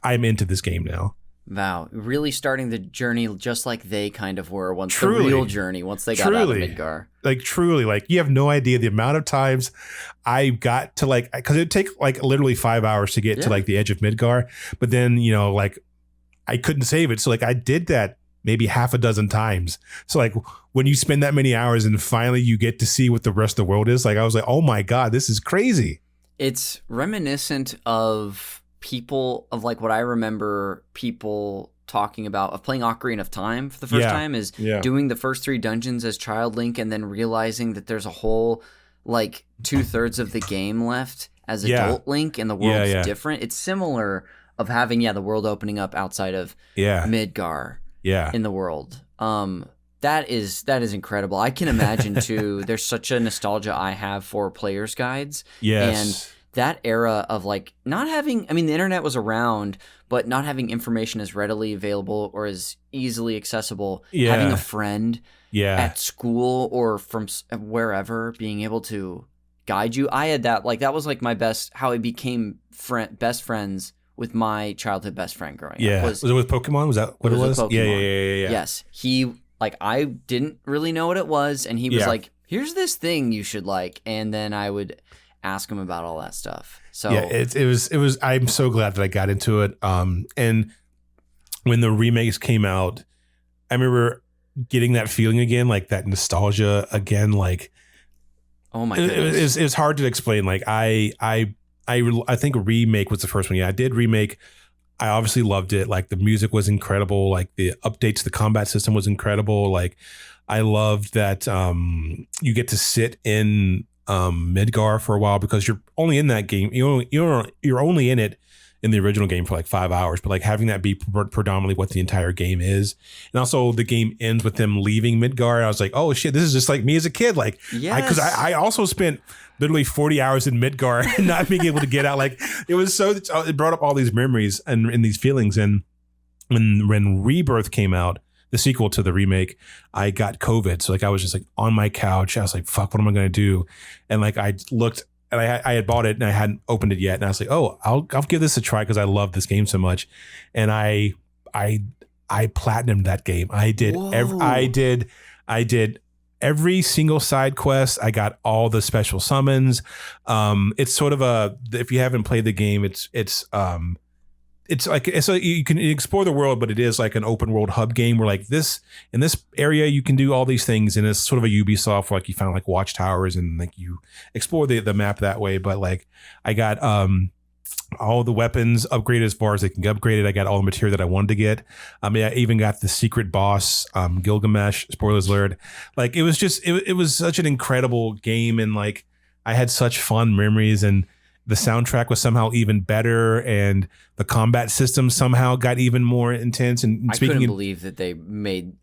I'm into this game now. Wow, really starting the journey just like they kind of were once the real journey once they got out of Midgar. Like truly, like you have no idea the amount of times I got to like, because it'd take like literally 5 hours to get to like the edge of Midgar, but then like I couldn't save it, so like I did that maybe half a dozen times. So like when you spend that many hours and finally you get to see what the rest of the world is, like I was like, oh my god, this is crazy. It's reminiscent of people of like what I remember people talking about of playing Ocarina of Time for the first time is doing the first 3 dungeons as Child Link and then realizing that there's a whole like 2/3 of the game left as adult Link and the world's different. It's similar of having the world opening up outside of Midgar in the world. That is incredible. I can imagine too, there's such a nostalgia I have for player's guides. And that era of like not having, I mean, the internet was around, but not having information as readily available or as easily accessible. Having a friend at school or from wherever being able to guide you. I had that, like, that was like my best, how I became best friends with my childhood best friend growing up. Was it with Pokemon? Was that what it was? Yeah. Yes. He, like, I didn't really know what it was. And he was like, here's this thing you should like. And then I would ask him about all that stuff. So it was I'm so glad that I got into it. And when the remakes came out, I remember getting that feeling again, like that nostalgia again. Like, oh my goodness, it's hard to explain. Like I think Remake was the first one. I did Remake. I obviously loved it. Like the music was incredible. Like the updates to the combat system was incredible. Like I loved that you get to sit in Midgar for a while because you're only in that game. You're only in it in the original game for like 5 hours, but like having that be predominantly what the entire game is. And also the game ends with them leaving Midgar. I was like, oh shit, this is just like me as a kid. Like, because I also spent literally 40 hours in Midgar and not being able to get out. Like it brought up all these memories and these feelings. And when Rebirth came out, the sequel to the remake, I got COVID. So like I was just like on my couch. I was like, fuck, what am I going to do? And like I looked and I had bought it and I hadn't opened it yet. And I was like, oh, I'll give this a try because I love this game so much. And I platinumed that game. I did every single side quest. I got all the special summons. It's sort of if you haven't played the game, you can explore the world, but it is like an open world hub game where like in this area you can do all these things, and it's sort of a Ubisoft where like you found like watchtowers and like you explore the map that way. But like I got all the weapons upgraded as far as they can get upgraded. I got all the material that I wanted to get. I even got the secret boss, Gilgamesh. Spoilers alert. Like it was just it was such an incredible game, and like I had such fun memories, and the soundtrack was somehow even better, and the combat system somehow got even more intense. And I couldn't believe that they made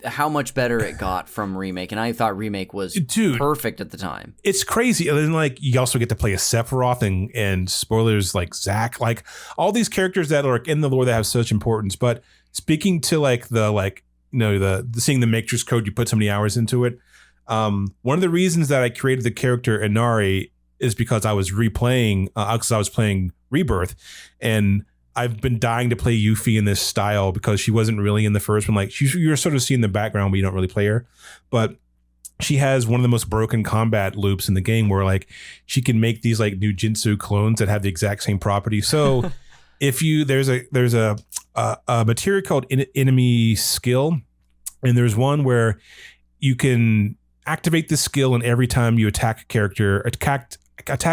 how much better it got from remake, and I thought remake was perfect at the time. It's crazy. And then like you also get to play a Sephiroth and spoilers like Zack, like all these characters that are in the lore that have such importance. But speaking to like the seeing the Matrix Code, you put so many hours into it. One of the reasons that I created the character Inari is because I was replaying, because I was playing Rebirth, and I've been dying to play Yuffie in this style because she wasn't really in the first one. Like you're sort of seeing the background, but you don't really play her. But she has one of the most broken combat loops in the game where like she can make these like new Jinsu clones that have the exact same property. So if there's a material called enemy skill, and there's one where you can activate the skill, and every time you attack a character, attack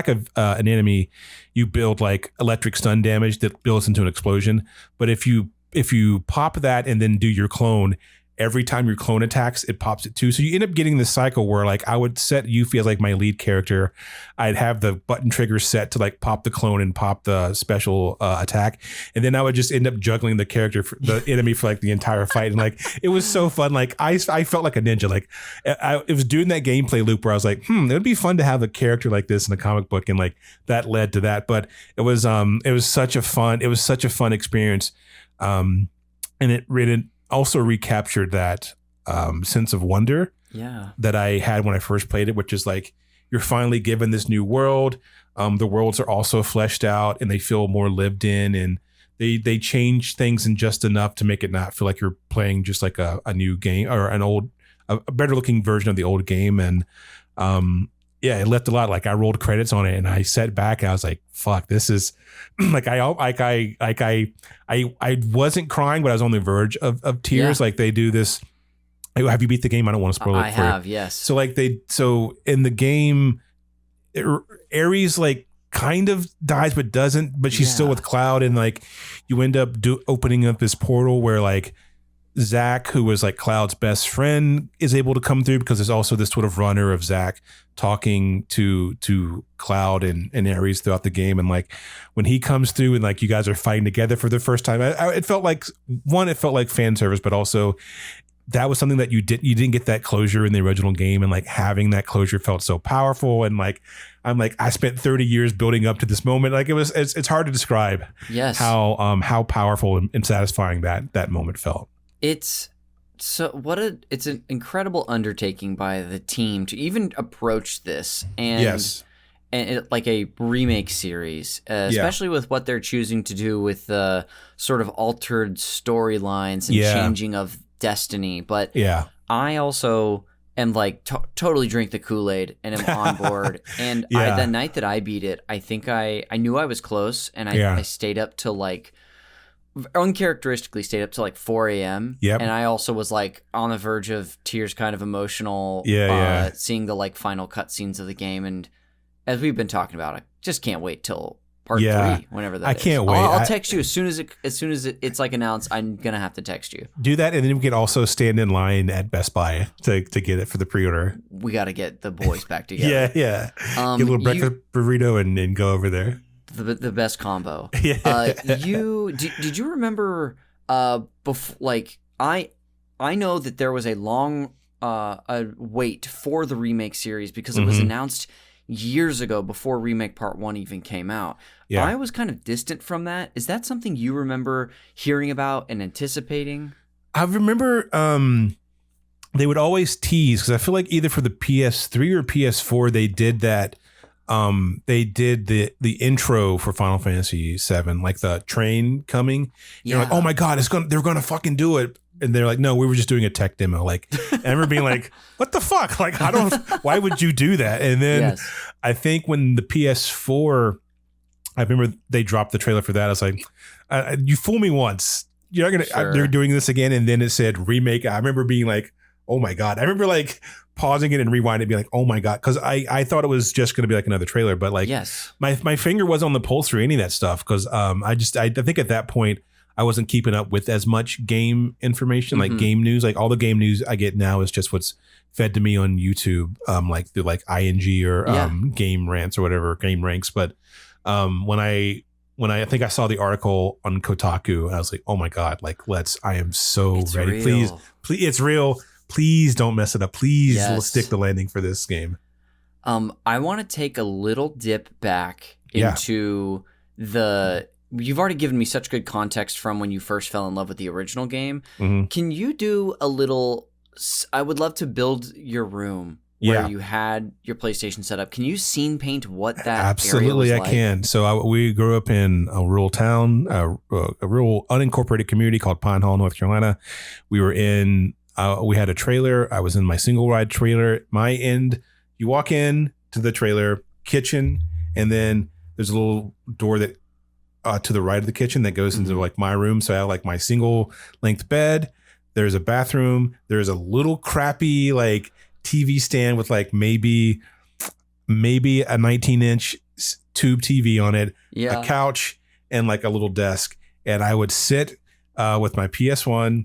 an enemy, you build like electric stun damage that builds into an explosion. But if you pop that and then do your clone, every time your clone attacks, it pops it too. So you end up getting this cycle where like I would set Yuffie as like my lead character. I'd have the button trigger set to like pop the clone and pop the special attack. And then I would just end up juggling the character, the enemy for like the entire fight. And like, it was so fun. Like I felt like a ninja. Like it was doing that gameplay loop where I was like, it would be fun to have a character like this in a comic book. And like that led to that. But it was such a fun experience. And it really also recaptured that sense of wonder that I had when I first played it, which is like you're finally given this new world. The worlds are also fleshed out and they feel more lived in, and they change things in just enough to make it not feel like you're playing just like a new game or a better looking version of the old game. And it left a lot. Like I rolled credits on it and I sat back and I was like, fuck, this is like I wasn't crying, but I was on the verge of tears. Like they do this. Have you beat the game? I don't want to spoil it. I have, yes. So in the game, Ares like kind of dies, but doesn't, but she's still with Cloud. And like you end up opening up this portal where like Zack, who was like Cloud's best friend, is able to come through because there's also this sort of runner of Zack talking to Cloud and Ares throughout the game. And like when he comes through and like you guys are fighting together for the first time, it felt like fan service, but also that was something that you didn't get that closure in the original game, and like having that closure felt so powerful. And like I'm like, I spent 30 years building up to this moment. Like it's hard to describe how powerful and satisfying that moment felt. It's an incredible undertaking by the team to even approach this and like a remake series, especially with what they're choosing to do with the sort of altered storylines and changing of destiny. But I also am like totally drink the Kool-Aid and am on board. And the night that I beat it, I think I knew I was close, and I stayed up till like uncharacteristically stayed up till like 4 a.m. And I also was like on the verge of tears, kind of emotional, seeing the like final cutscenes of the game. And as we've been talking about, I just can't wait till part 3, whenever that is. I can't wait. I'll text you as soon as it's like announced. I'm gonna have to text you. Do that, and then we can also stand in line at Best Buy to get it for the pre-order. We got to get the boys back together. Get a little breakfast burrito and go over there. The best combo. Did you remember before, like I know that there was a long wait for the remake series because it was announced years ago before Remake Part 1 even came out. Yeah. I was kind of distant from that. Is that something you remember hearing about and anticipating? I remember they would always tease, because I feel like either for the PS3 or PS4 they did that. They did the intro for Final Fantasy VII, like the train coming. You're like, oh my god, they're gonna fucking do it. And they're like, no, we were just doing a tech demo. Like, and I remember being like, what the fuck? Like, why would you do that? And then I think when the PS4, I remember they dropped the trailer for that. I was like, you fool me once. You're not gonna. They're doing this again, and then it said remake. I remember being like, oh my god. I remember like pausing it and rewinding it, being like, oh my god, because I thought it was just going to be like another trailer, but like, my finger was on the pulse for any of that stuff, because I think at that point I wasn't keeping up with as much game information, like game news. Like all the game news I get now is just what's fed to me on YouTube, like through like ING or Game Rants or whatever, Game Ranks. But when I think I saw the article on Kotaku, I was like, oh my god, like I am so ready. Please, it's real. Please don't mess it up. Please stick the landing for this game. I want to take a little dip back into you've already given me such good context from when you first fell in love with the original game. Can you do a little, I would love to build your room where you had your PlayStation set up. Can you scene paint what that Absolutely, area was like? I can. So we grew up in a rural town, a rural unincorporated community called Pine Hall, North Carolina. We were in, we had a trailer. I was in my single ride trailer. My end, you walk in to the trailer, kitchen, and then there's a little door that to the right of the kitchen that goes into like my room. So I have like my single length bed. There's a bathroom. There's a little crappy like TV stand with like maybe a 19-inch tube TV on it, a couch, and like a little desk. And I would sit with my PS1,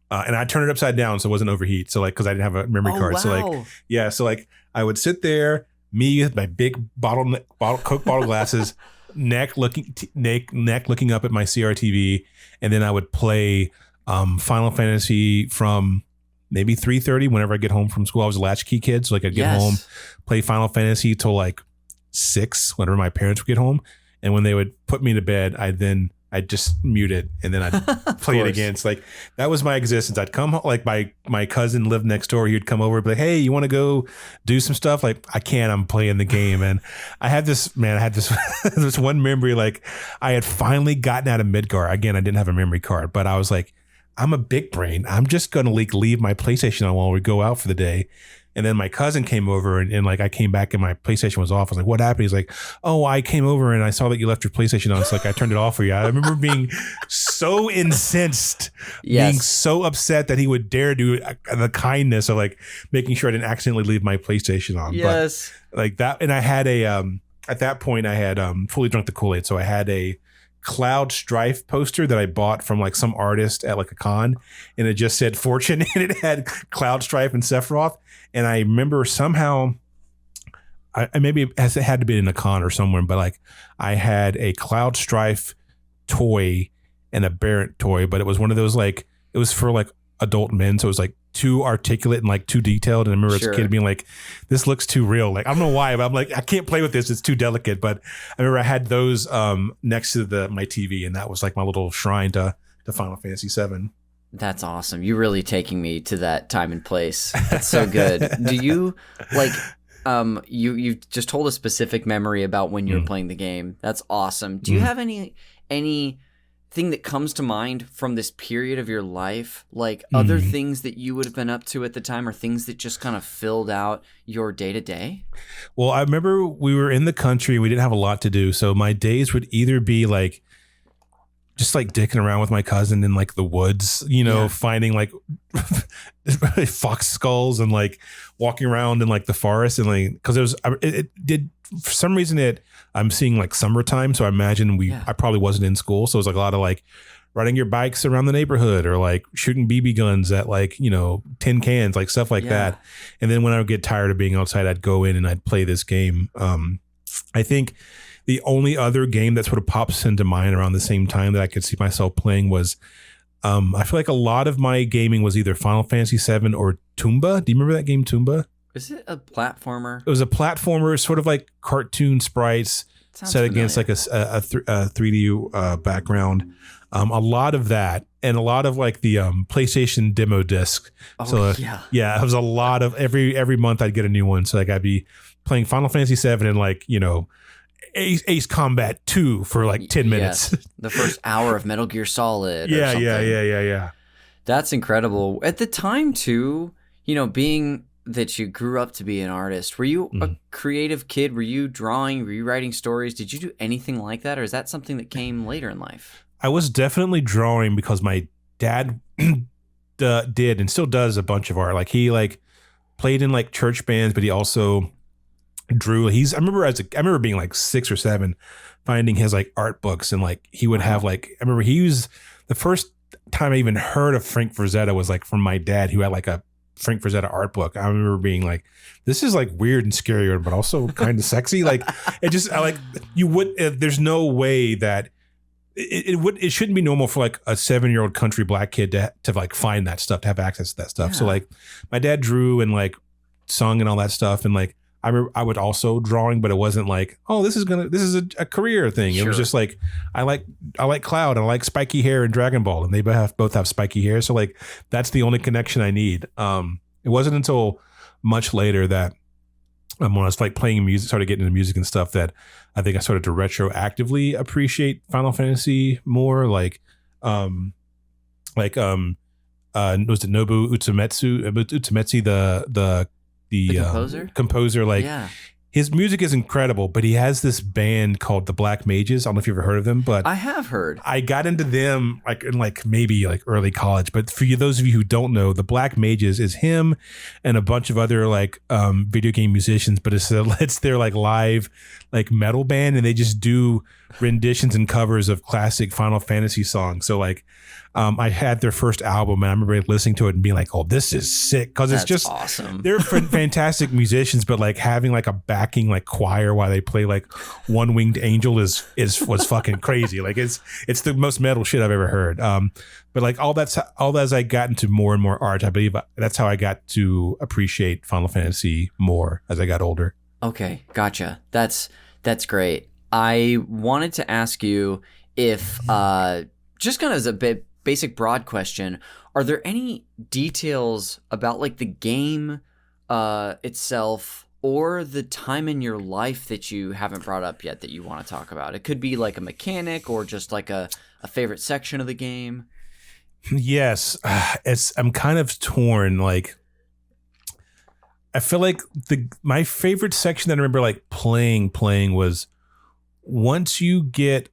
and I turned it upside down so it wasn't overheat. So like, because I didn't have a memory card. Wow. So like, so like I would sit there, me with my big Coke bottle glasses, neck looking up at my CRTV, and then I would play Final Fantasy from maybe 3:30 whenever I get home from school. I was a latchkey kid, so like I'd get home, play Final Fantasy till like 6 whenever my parents would get home, and when they would put me to bed, I'd just mute it, and then I'd play it again. So like that was my existence. I'd come home, like my cousin lived next door. He would come over and be like, hey, you want to go do some stuff? Like, I can't, I'm playing the game. And I had this this one memory, like I had finally gotten out of Midgar. Again, I didn't have a memory card, but I was like, I'm a big brain. I'm just going to leave my PlayStation on while we go out for the day. And then my cousin came over and like I came back and my PlayStation was off. I was like, what happened? He's like, oh, I came over and I saw that you left your PlayStation on. So like I turned it off for you. I remember being so incensed, being so upset that he would dare do the kindness of like making sure I didn't accidentally leave my PlayStation on. Yes. But like that. And I had at that point I had fully drunk the Kool-Aid. So I had a Cloud Strife poster that I bought from like some artist at like a con, and it just said Fortune, and it had Cloud Strife and Sephiroth. And I remember somehow, I maybe it had to be in a con or somewhere, but like I had a Cloud Strife toy and a Barrett toy, but it was one of those like, it was for like adult men, so it was like too articulate and like too detailed. And I remember as a kid being like, this looks too real. Like, I don't know why, but I'm like, I can't play with this. It's too delicate. But I remember I had those next to my TV, and that was like my little shrine to Final Fantasy VII. That's awesome. You're really taking me to that time and place. That's so good. Do you like you just told a specific memory about when you were playing the game. That's awesome. Do you have any thing that comes to mind from this period of your life, like other things that you would have been up to at the time, or things that just kind of filled out your day-to-day? Well, I remember we were in the country. We didn't have a lot to do. So my days would either be like just like dicking around with my cousin in like the woods, finding like fox skulls and like walking around in like the forest, and like, cause it did, for some reason I'm seeing like summertime. So I imagine I probably wasn't in school. So it was like a lot of like riding your bikes around the neighborhood, or like shooting BB guns at like, tin cans, like stuff like that. And then when I would get tired of being outside, I'd go in and I'd play this game. I think the only other game that sort of pops into mind around the same time that I could see myself playing was, I feel like a lot of my gaming was either Final Fantasy VII or Toomba. Do you remember that game, Toomba? Was it a platformer? It was a platformer, sort of like cartoon sprites set against like a 3D background. A lot of that, and a lot of like the PlayStation demo disc. Oh, so yeah, it was a lot of every month I'd get a new one. So like I'd be playing Final Fantasy VII and like, you know, Ace Combat 2 for like 10 minutes. Yes. The first hour of Metal Gear Solid. Yeah. That's incredible. At the time too, you know, being that you grew up to be an artist, were you a creative kid? Were you drawing? Were you writing stories? Did you do anything like that? Or is that something that came later in life? I was definitely drawing because my dad did and still does a bunch of art. Like he like played in like church bands, but he also drew. I remember being like 6 or 7, finding his like art books, and like he would have like, I remember he was the first time I even heard of Frank Frazetta was like from my dad, who had like a Frank Frazetta art book. I remember being like, this is like weird and scary, but also kind of sexy. Like it just, I like, you would, there's no way that it shouldn't be normal for like a 7-year-old country black kid to like find that stuff, to have access to that stuff. Yeah. So like my dad drew and like sung and all that stuff. And like, I remember I would also drawing, but it wasn't like, oh, this is a career thing. Sure. It was just like, I like Cloud and I like spiky hair in Dragon Ball, and they both have spiky hair. So like, that's the only connection I need. It wasn't until much later that when I was like playing music, started getting into music and stuff, that I think I started to retroactively appreciate Final Fantasy more. Was it Nobu Utsumetsu, the composer? Like, yeah. His music is incredible, but he has this band called the Black Mages. I don't know if you've ever heard of them, but I have heard. I got into them like in like maybe like early college. But for those of you who don't know, the Black Mages is him and a bunch of other like video game musicians, but it's their like live like metal band, and they just do renditions and covers of classic Final Fantasy songs. So like I had their first album, and I remember listening to it and being like, oh, this is sick, because it's just awesome. They're fantastic musicians, but like having like a backing like choir while they play like One Winged Angel was fucking crazy. Like it's the most metal shit I've ever heard. But like all as I got into more and more art, I believe that's how I got to appreciate Final Fantasy more as I got older. Okay, gotcha. That's great. I wanted to ask you if just kind of as a basic broad question, are there any details about like the game itself or the time in your life that you haven't brought up yet that you want to talk about? It could be like a mechanic or just like a favorite section of the game. Yes, I'm kind of torn. Like, I feel like my favorite section that I remember like playing was once you get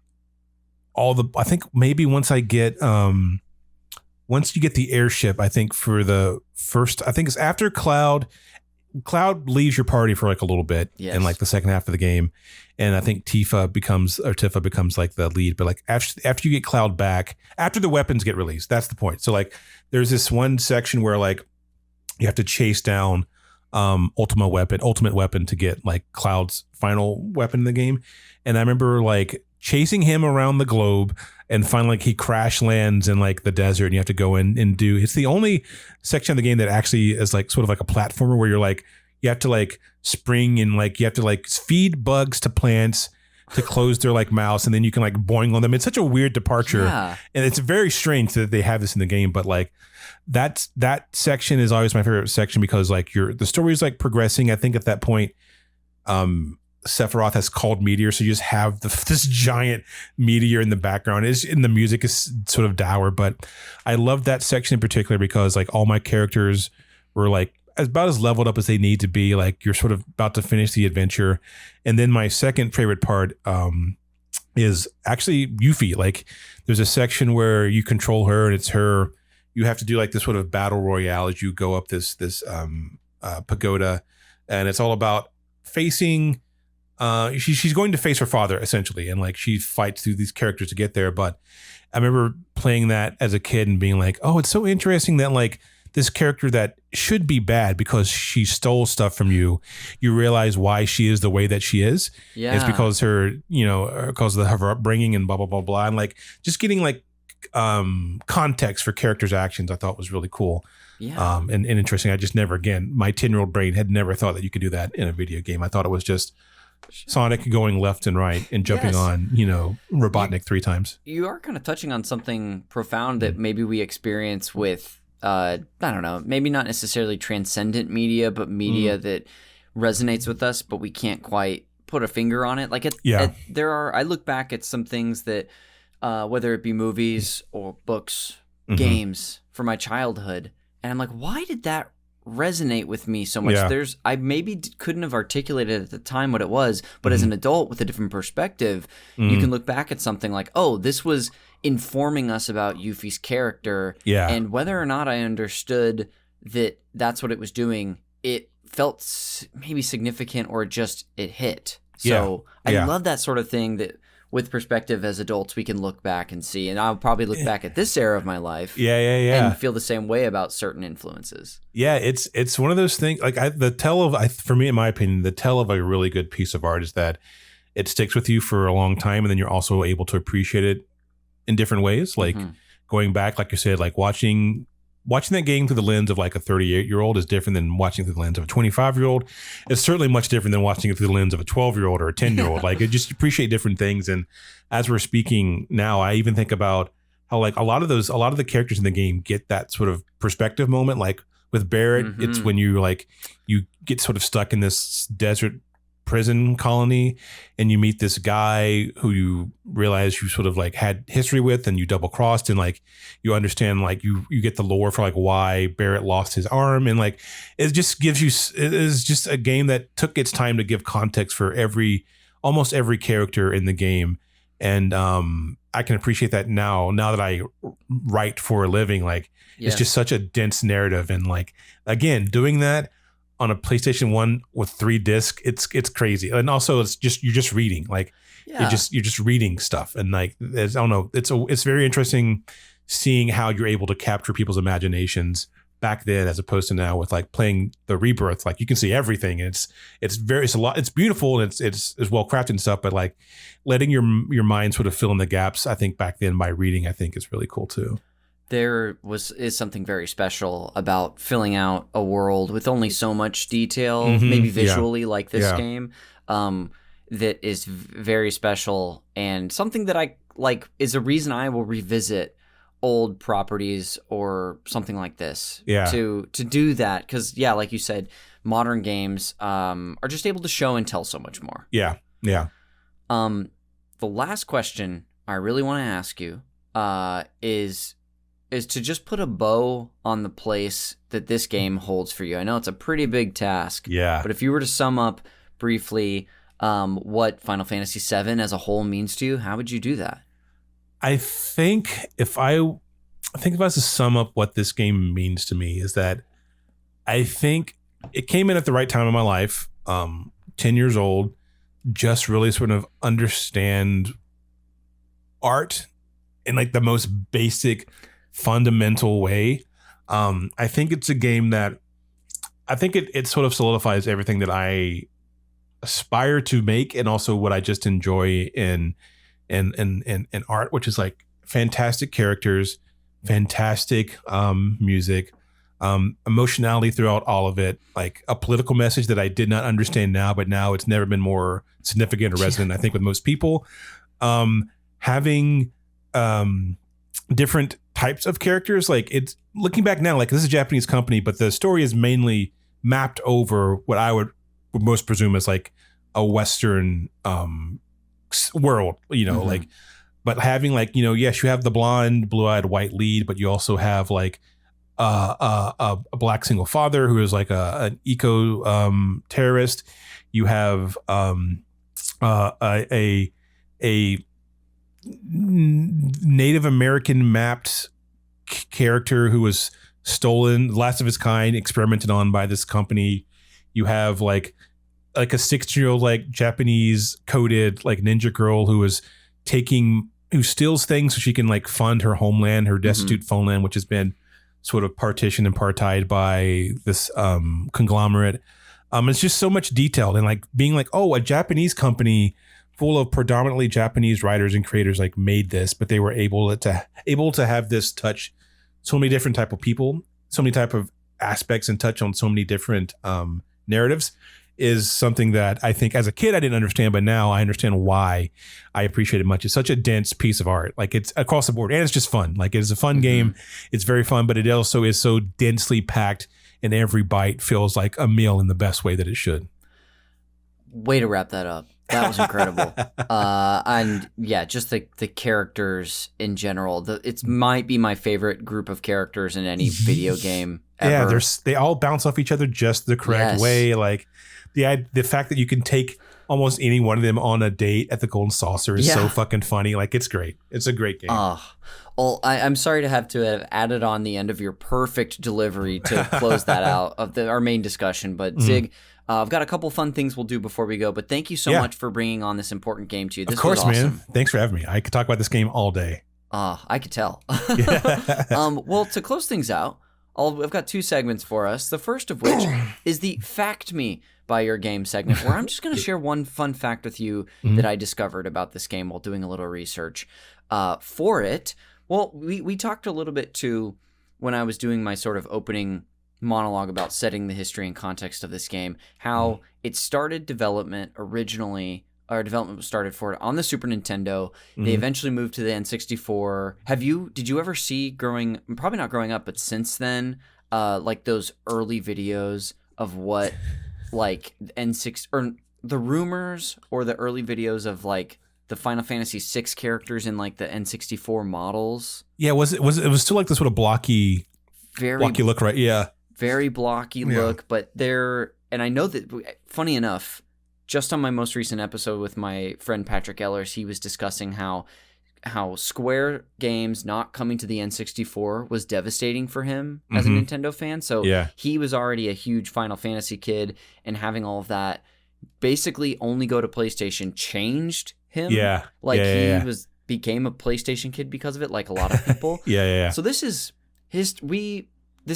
I think maybe once you get the airship, I think for the first, I think it's after Cloud leaves your party for like a little bit. Yes. In like the second half of the game. And I think Tifa becomes like the lead, but like after you get Cloud back, after the weapons get released, that's the point. So like there's this one section where like you have to chase down ultimate weapon to get like Cloud's final weapon in the game. And I remember like chasing him around the globe, and finally like, he crash lands in like the desert, and you have to go in and do. It's the only section of the game that actually is like sort of like a platformer where you're like you have to like spring and like you have to like feed bugs to plants to close their like mouths, and then you can like boing on them. It's such a weird departure, and it's very strange that they have this in the game. But like that section is always my favorite section because like the story is like progressing. I think at that point, Sephiroth has called meteor, so you just have this giant meteor in the background. The music is sort of dour, but I love that section in particular because like all my characters were like about as leveled up as they need to be. Like you're sort of about to finish the adventure, and then my second favorite part is actually Yuffie. Like there's a section where you control her, and it's her. You have to do like this sort of battle royale as you go up this pagoda, and it's all about facing. She's going to face her father essentially, and like she fights through these characters to get there. But I remember playing that as a kid and being like, oh, it's so interesting that like this character that should be bad because she stole stuff from you realize why she is the way that she is. Yeah, it's because because of her upbringing and blah blah blah blah, and like just getting like context for characters' actions, I thought was really cool. Yeah. And interesting. I just never, again, my 10-year-old brain had never thought that you could do that in a video game. I thought it was just Sonic going left and right and jumping on, Robotnik 3 times. You are kind of touching on something profound that maybe we experience with, I don't know, maybe not necessarily transcendent media, but media that resonates with us, but we can't quite put a finger on it. Like I look back at some things that, whether it be movies or books, games from my childhood, and I'm like, why did that resonate with me so much? I maybe couldn't have articulated at the time what it was, but as an adult with a different perspective, you can look back at something like, oh, this was informing us about Yuffie's character, and whether or not I understood that that's what it was doing, it felt maybe significant or just it hit. So I love that sort of thing that with perspective as adults we can look back and see, and I'll probably look back at this era of my life and feel the same way about certain influences. It's one of those things, like for me, in my opinion, the tell of a really good piece of art is that it sticks with you for a long time, and then you're also able to appreciate it in different ways, like going back, like you said, like watching that game through the lens of like a 38-year-old is different than watching through the lens of a 25-year-old. It's certainly much different than watching it through the lens of a 12-year-old or a 10-year-old. Like, I just appreciate different things. And as we're speaking now, I even think about how like a lot of the characters in the game get that sort of perspective moment. Like with Barrett, it's when you get sort of stuck in this desert prison colony and you meet this guy who you realize you sort of like had history with, and you double crossed, and like you understand, like you get the lore for like why Barrett lost his arm, and like it just gives you, it is just a game that took its time to give context for almost every character in the game. And I can appreciate that now that I write for a living. Like it's just such a dense narrative, and like again, doing that on a PlayStation 1 with 3 discs, it's crazy. And also you're just reading, like you're just reading stuff. And like, I don't know, it's very interesting seeing how you're able to capture people's imaginations back then, as opposed to now with like playing the Rebirth. Like you can see everything, and it's beautiful, and it's well crafted and stuff, but like letting your mind sort of fill in the gaps, I think back then by reading, I think is really cool too. There is something very special about filling out a world with only so much detail, maybe visually, like this game, that is very special, and something that I like is a reason I will revisit old properties or something like this. To do that, because like you said, modern games are just able to show and tell so much more. The last question I really want to ask you is to just put a bow on the place that this game holds for you. I know it's a pretty big task. But if you were to sum up briefly what Final Fantasy VII as a whole means to you, how would you do that? I think if I was to sum up what this game means to me, is that I think it came in at the right time in my life, 10 years old, just really sort of understand art in like the most basic, fundamental way. I think it's a game that I think it sort of solidifies everything that I aspire to make, and also what I just enjoy in art, which is like fantastic characters, fantastic music, emotionality throughout all of it, like a political message that I did not understand now, but now it's never been more significant or resonant, I think, with most people. Having different types of characters, like it's looking back now, like this is a Japanese company, but the story is mainly mapped over what I would most presume is like a Western world, like, but having like, yes, you have the blonde, blue-eyed white lead, but you also have like a black single father who is like an eco terrorist. You have a Native American mapped character who was stolen, last of his kind, experimented on by this company. You have like a 16-year-old like Japanese coded like ninja girl who steals things so she can like fund her homeland, her destitute homeland, which has been sort of partitioned and apartheid by this conglomerate. It's just so much detail, and like being like, oh, a Japanese company full of predominantly Japanese writers and creators like made this, but they were able to have this touch so many different type of people, so many type of aspects, and touch on so many different narratives, is something that I think as a kid I didn't understand, but now I understand why I appreciate it much. It's such a dense piece of art. Like, it's across the board, and it's just fun. Like, it's a fun game. It's very fun, but it also is so densely packed, and every bite feels like a meal in the best way that it should. Way to wrap that up. That was incredible. And yeah, just the characters in general. It might be my favorite group of characters in any video game ever. Yeah, they all bounce off each other just the correct way. Like, the fact that you can take almost any one of them on a date at the Golden Saucer is so fucking funny. Like, it's great. It's a great game. Well, I'm sorry to have added on the end of your perfect delivery to close that out of our main discussion. But Zig, I've got a couple fun things we'll do before we go. But thank you so much for bringing on this important game to you. This of course, was awesome. Man. Thanks for having me. I could talk about this game all day. I could tell. Well, to close things out, I've got two segments for us. The first of which is the Fact Me by Your Game segment, where I'm just going to share one fun fact with you that I discovered about this game while doing a little research for it. Well, we talked a little bit too when I was doing my sort of opening monologue about setting the history and context of this game, how it started development originally. Our development was started for it on the Super Nintendo. They eventually moved to the N64. Did you ever see probably not growing up, but since then, like those early videos of what like N6 or the rumors or the early videos of like the Final Fantasy VI characters in like the N64 models? Yeah, it was still like this sort of blocky look, right? Yeah. Very blocky look, but and I know that, funny enough, just on my most recent episode with my friend Patrick Ellers, he was discussing how Square games not coming to the N64 was devastating for him as a Nintendo fan. So he was already a huge Final Fantasy kid, and having all of that basically only go to PlayStation changed him. Yeah. Like he became a PlayStation kid because of it, like a lot of people. So this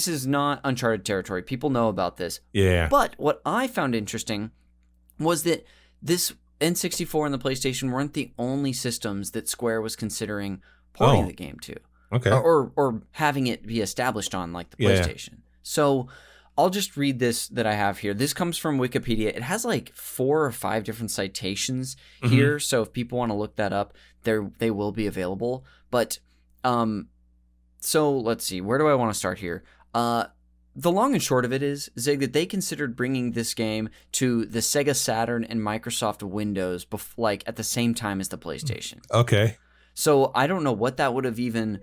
is not uncharted territory. People know about this. Yeah. But what I found interesting was that this N64 and the PlayStation weren't the only systems that Square was considering porting the game to. Okay. Or having it be established on, like the PlayStation. Yeah. So I'll just read this that I have here. This comes from Wikipedia. It has like 4 or 5 different citations here. So if people want to look that up, they will be available. But so let's see. Where do I want to start here? The long and short of it is, Zig, that they considered bringing this game to the Sega Saturn and Microsoft Windows like at the same time as the PlayStation. Okay. So I don't know what that would have even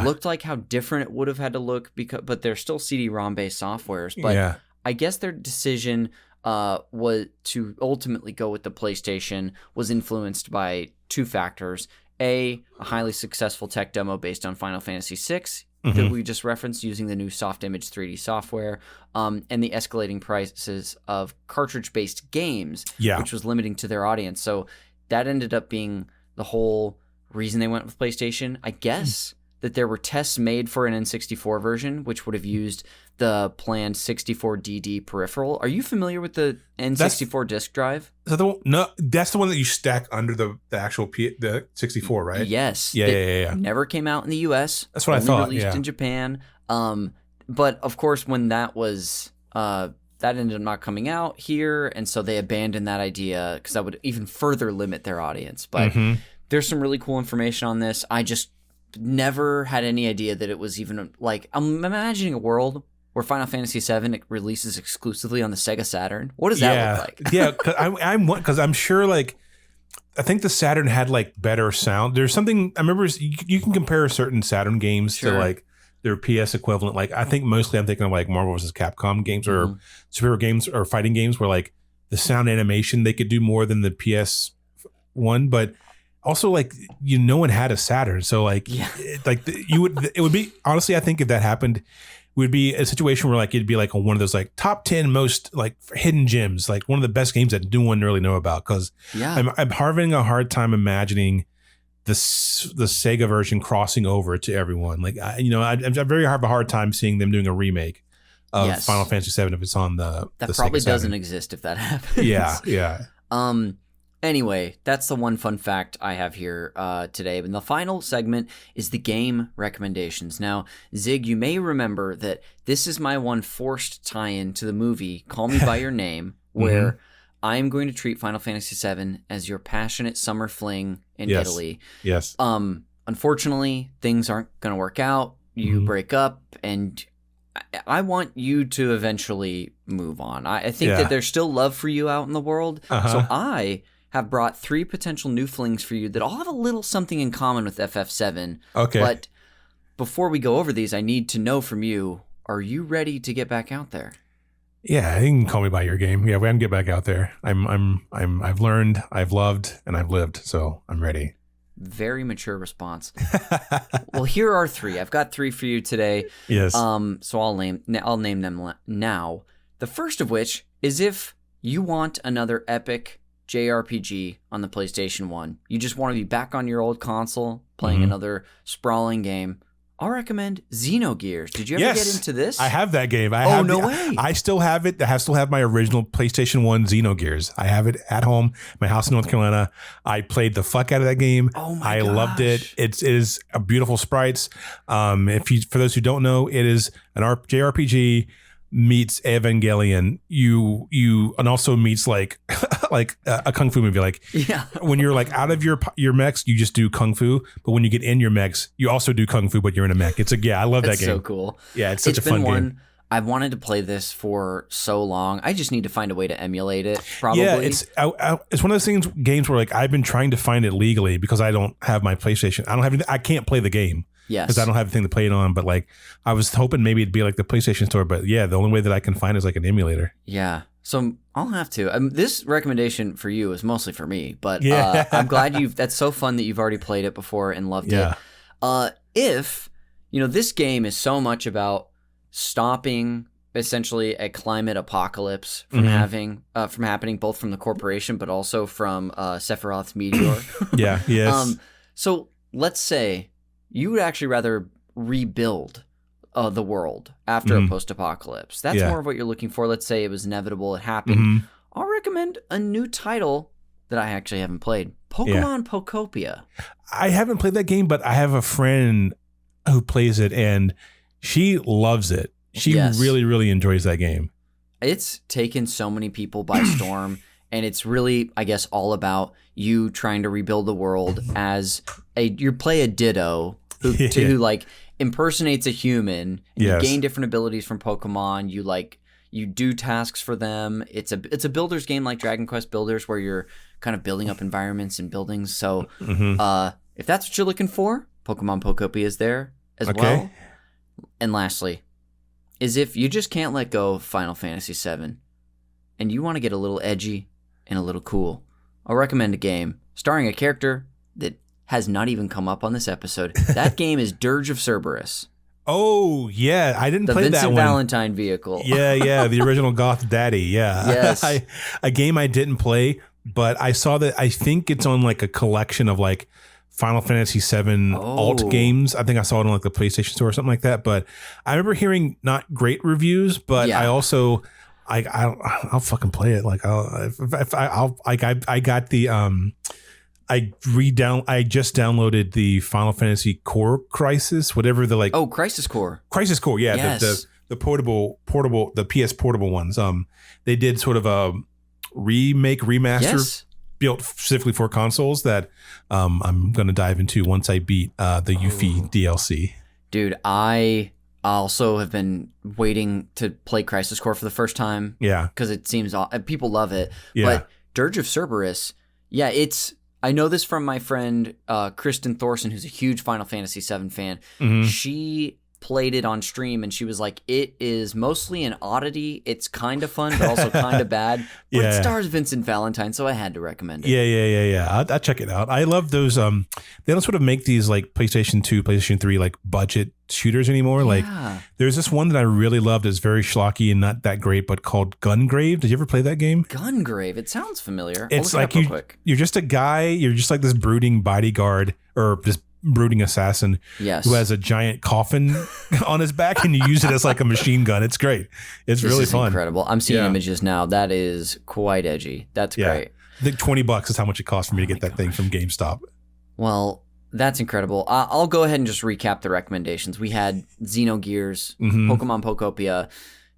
looked like, how different it would have had to look, but they're still CD-ROM based softwares. But I guess their decision was to ultimately go with the PlayStation was influenced by 2 factors. A highly successful tech demo based on Final Fantasy VI that we just referenced using the new soft image 3D software, and the escalating prices of cartridge-based games, which was limiting to their audience. So that ended up being the whole reason they went with PlayStation. I guess that there were tests made for an N64 version, which would have used the planned 64DD peripheral. Are you familiar with the N64 disk drive? No, that's the one that you stack under the actual the 64, right? Yes. Yeah. Never came out in the US. That's what I thought. Released in Japan. But of course, when that was that ended up not coming out here, and so they abandoned that idea because that would even further limit their audience. But there's some really cool information on this. I just never had any idea that it was even like, I'm imagining a world where Final Fantasy VII releases exclusively on the Sega Saturn. What does that look like? Yeah, because I'm sure, like, I think the Saturn had like better sound. There's something I remember. You can compare certain Saturn games to like their PS equivalent. Like, I think mostly I'm thinking of like Marvel vs. Capcom games or superhero games or fighting games where like the sound animation they could do more than the PS one, but also like no one had a Saturn, so like it would be honestly, I think if that happened, would be a situation where like it'd be like one of those like top 10 most like hidden gems, like one of the best games that no one really know about. Because I'm having a hard time imagining the Sega version crossing over to everyone. Like I'm very have a hard time seeing them doing a remake of Final Fantasy VII if it's on the probably Sega doesn't Saturn. Exist if that happens. Yeah. Anyway, that's the one fun fact I have here today. And the final segment is the game recommendations. Now, Zig, you may remember that this is my one forced tie-in to the movie Call Me By Your Name, where I am going to treat Final Fantasy VII as your passionate summer fling in Italy. Yes. Unfortunately, things aren't going to work out. You break up, and I want you to eventually move on. I think that there's still love for you out in the world. So I have brought 3 potential new flings for you that all have a little something in common with FF7. Okay. But before we go over these, I need to know from you, are you ready to get back out there? Yeah, you can call me by your game. Yeah, we can get back out there. I've learned, I've loved, and I've lived, so I'm ready. Very mature response. Well, here are 3. I've got 3 for you today. Yes. So I'll name them now. The first of which is if you want another epic JRPG on the PlayStation 1. You just want to be back on your old console playing another sprawling game. I'll recommend Xenogears. Did you ever get into this? I have that game. No way. I still have it. I still have my original PlayStation 1 Xenogears. I have it at home, my house in North Carolina. I played the fuck out of that game. Oh my I gosh. loved it. It is a beautiful sprites. For those who don't know, it is an JRPG meets Evangelion. And also meets like a kung fu movie. Like when you're like out of your mechs, you just do kung fu. But when you get in your mechs, you also do kung fu, but you're in a mech. I love that game. So cool. Yeah, it's such a fun game. I've wanted to play this for so long. I just need to find a way to emulate it. Probably. Yeah, it's one of those games where like I've been trying to find it legally because I don't have my PlayStation. I can't play the game. Yes. Because I don't have anything to play it on. But like I was hoping maybe it'd be like the PlayStation Store. But yeah, the only way that I can find is like an emulator. Yeah. So I'll have to. This recommendation for you is mostly for me, but I'm glad that's so fun that you've already played it before and loved it. If, this game is so much about stopping essentially a climate apocalypse from happening both from the corporation, but also from Sephiroth's meteor. Yes. So let's say you would actually rather rebuild the world after a post-apocalypse. That's more of what you're looking for. Let's say it was inevitable, it happened. I'll recommend a new title that I actually haven't played. Pokemon Pokopia. I haven't played that game, but I have a friend who plays it, and she loves it. She really, really enjoys that game. It's taken so many people by storm, and it's really, I guess, all about you trying to rebuild the world as you play a Ditto who like impersonates a human. And you gain different abilities from Pokemon. You do tasks for them. It's a builder's game like Dragon Quest Builders, where you're kind of building up environments and buildings. So if that's what you're looking for, Pokemon Pokopia is there as well. And lastly, is if you just can't let go of Final Fantasy VII and you want to get a little edgy and a little cool, I'll recommend a game starring a character that has not even come up on this episode. That game is Dirge of Cerberus. Oh, yeah. I didn't play that one. The Vincent Valentine vehicle. Yeah. The original Goth Daddy. Yeah. Yes. A game I didn't play, but I saw that I think it's on like a collection of like Final Fantasy VII alt games. I think I saw it on like the PlayStation Store or something like that. But I remember hearing not great reviews, but I also... I'll fucking play it. Like I got the I just downloaded the Final Fantasy Core Crisis, whatever the like. Oh, Crisis Core. Crisis Core, yeah. Yes. The portable, the PS portable ones. They did sort of a remaster built specifically for consoles that I'm going to dive into once I beat the Yuffie DLC. Dude, I also have been waiting to play Crisis Core for the first time. Yeah. Because it seems people love it. Yeah. But Dirge of Cerberus, I know this from my friend Kristen Thorson, who's a huge Final Fantasy VII fan. She played it on stream and she was like, it is mostly an oddity. It's kind of fun, but also kind of bad. But it stars Vincent Valentine, so I had to recommend it. Yeah. I'll check it out. I love those. They don't sort of make these like PlayStation 2, PlayStation 3 like budget shooters anymore. Yeah. Like there's this one that I really loved. It's very schlocky and not that great, but called Gungrave. Did you ever play that game? Gungrave. It sounds familiar. It's like you're just a guy. You're just like this brooding bodyguard or this brooding assassin who has a giant coffin on his back, and you use it as like a machine gun. It's great. It's really fun. Incredible. I'm seeing images now. That is quite edgy. That's great. I think $20 is how much it cost for me to get that thing from GameStop. Well, that's incredible. I'll go ahead and just recap the recommendations. We had Xenogears, Pokemon Pokopia,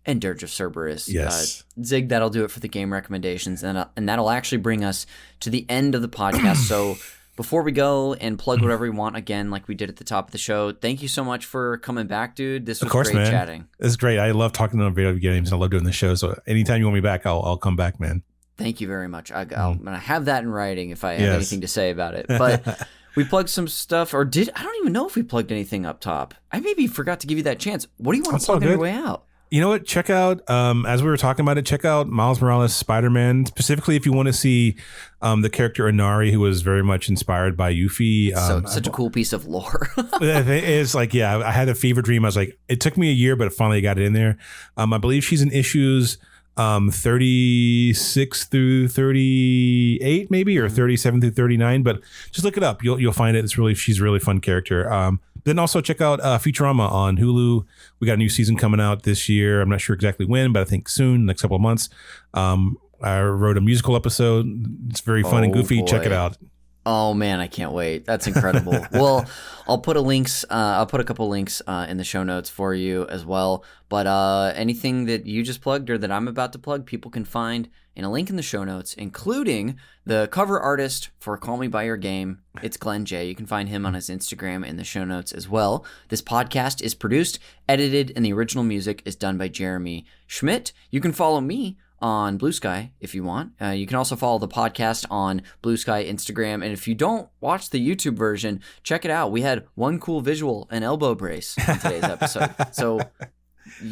and Dirge of Cerberus. Yes. Zig, that'll do it for the game recommendations, and that'll actually bring us to the end of the podcast. So before we go and plug whatever we want, again, like we did at the top of the show, thank you so much for coming back, dude. This was great chatting. It's great. I love talking about video games, and I love doing the show. So anytime you want me back, I'll come back, man. Thank you very much. I'm gonna have that in writing if I have anything to say about it. But we plugged some stuff, I don't even know if we plugged anything up top. I maybe forgot to give you that chance. What do you want to plug on your way out? You know what? Check out, as we were talking about it, check out Miles Morales Spider-Man, specifically if you want to see the character Inari, who was very much inspired by Yuffie. Such a cool pice of lore. It's like, I had a fever dream. I was like, it took me a year, but finally got it in there. I believe she's in issues 36 through 38 maybe, or 37 through 39, but just look it up. You'll find it. She's a really fun character. Then also check out Futurama on Hulu. We got a new season coming out this year. I'm not sure exactly when, but I think soon, next couple of months. I wrote a musical episode. It's very fun and goofy. Boy. Check it out. Oh man, I can't wait. That's incredible. Well, I'll put a couple links in the show notes for you as well. But anything that you just plugged or that I'm about to plug, people can find in a link in the show notes, including the cover artist for Call Me By Your Game. It's Glenn J. You can find him on his Instagram in the show notes as well. This podcast is produced, edited, and the original music is done by Jeremy Schmidt. You can follow me on Blue Sky if you want. You can also follow the podcast on Blue Sky Instagram. And if you don't watch the YouTube version, check it out. We had one cool visual, an elbow brace in today's episode. So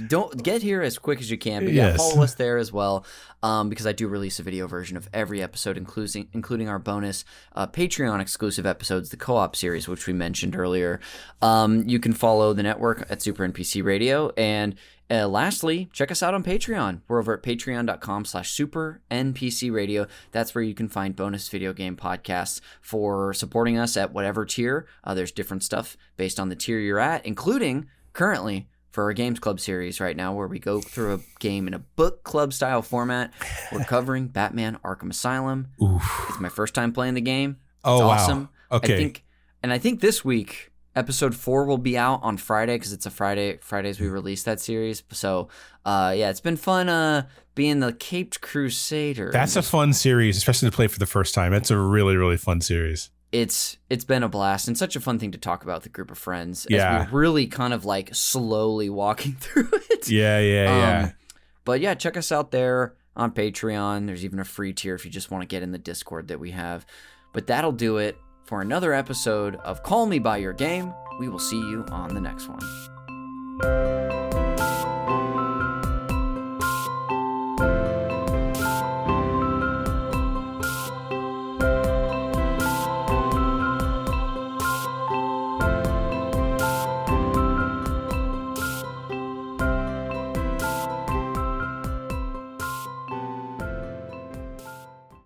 don't get here as quick as you can, but follow us there as well, because I do release a video version of every episode, including our bonus Patreon exclusive episodes, the co-op series, which we mentioned earlier. You can follow the network at Super NPC Radio, and lastly, check us out on Patreon. We're over at patreon.com/Super NPC Radio. That's where you can find bonus video game podcasts for supporting us at whatever tier. There's different stuff based on the tier you're at, including currently for our Games Club series right now, where we go through a game in a book club style format. We're covering Batman Arkham Asylum. Oof. It's my first time playing the game. It's awesome. Wow. Okay. I think this week, episode 4 will be out on Friday, because it's a Friday. Fridays we release that series. So, it's been fun being the Caped Crusader. That's a fun series, especially to play for the first time. It's a really, really fun series. It's been a blast and such a fun thing to talk about with a group of friends. As we're really kind of like slowly walking through it. Yeah. But yeah, check us out there on Patreon. There's even a free tier if you just want to get in the Discord that we have. But that'll do it for another episode of Call Me By Your Game. We will see you on the next one.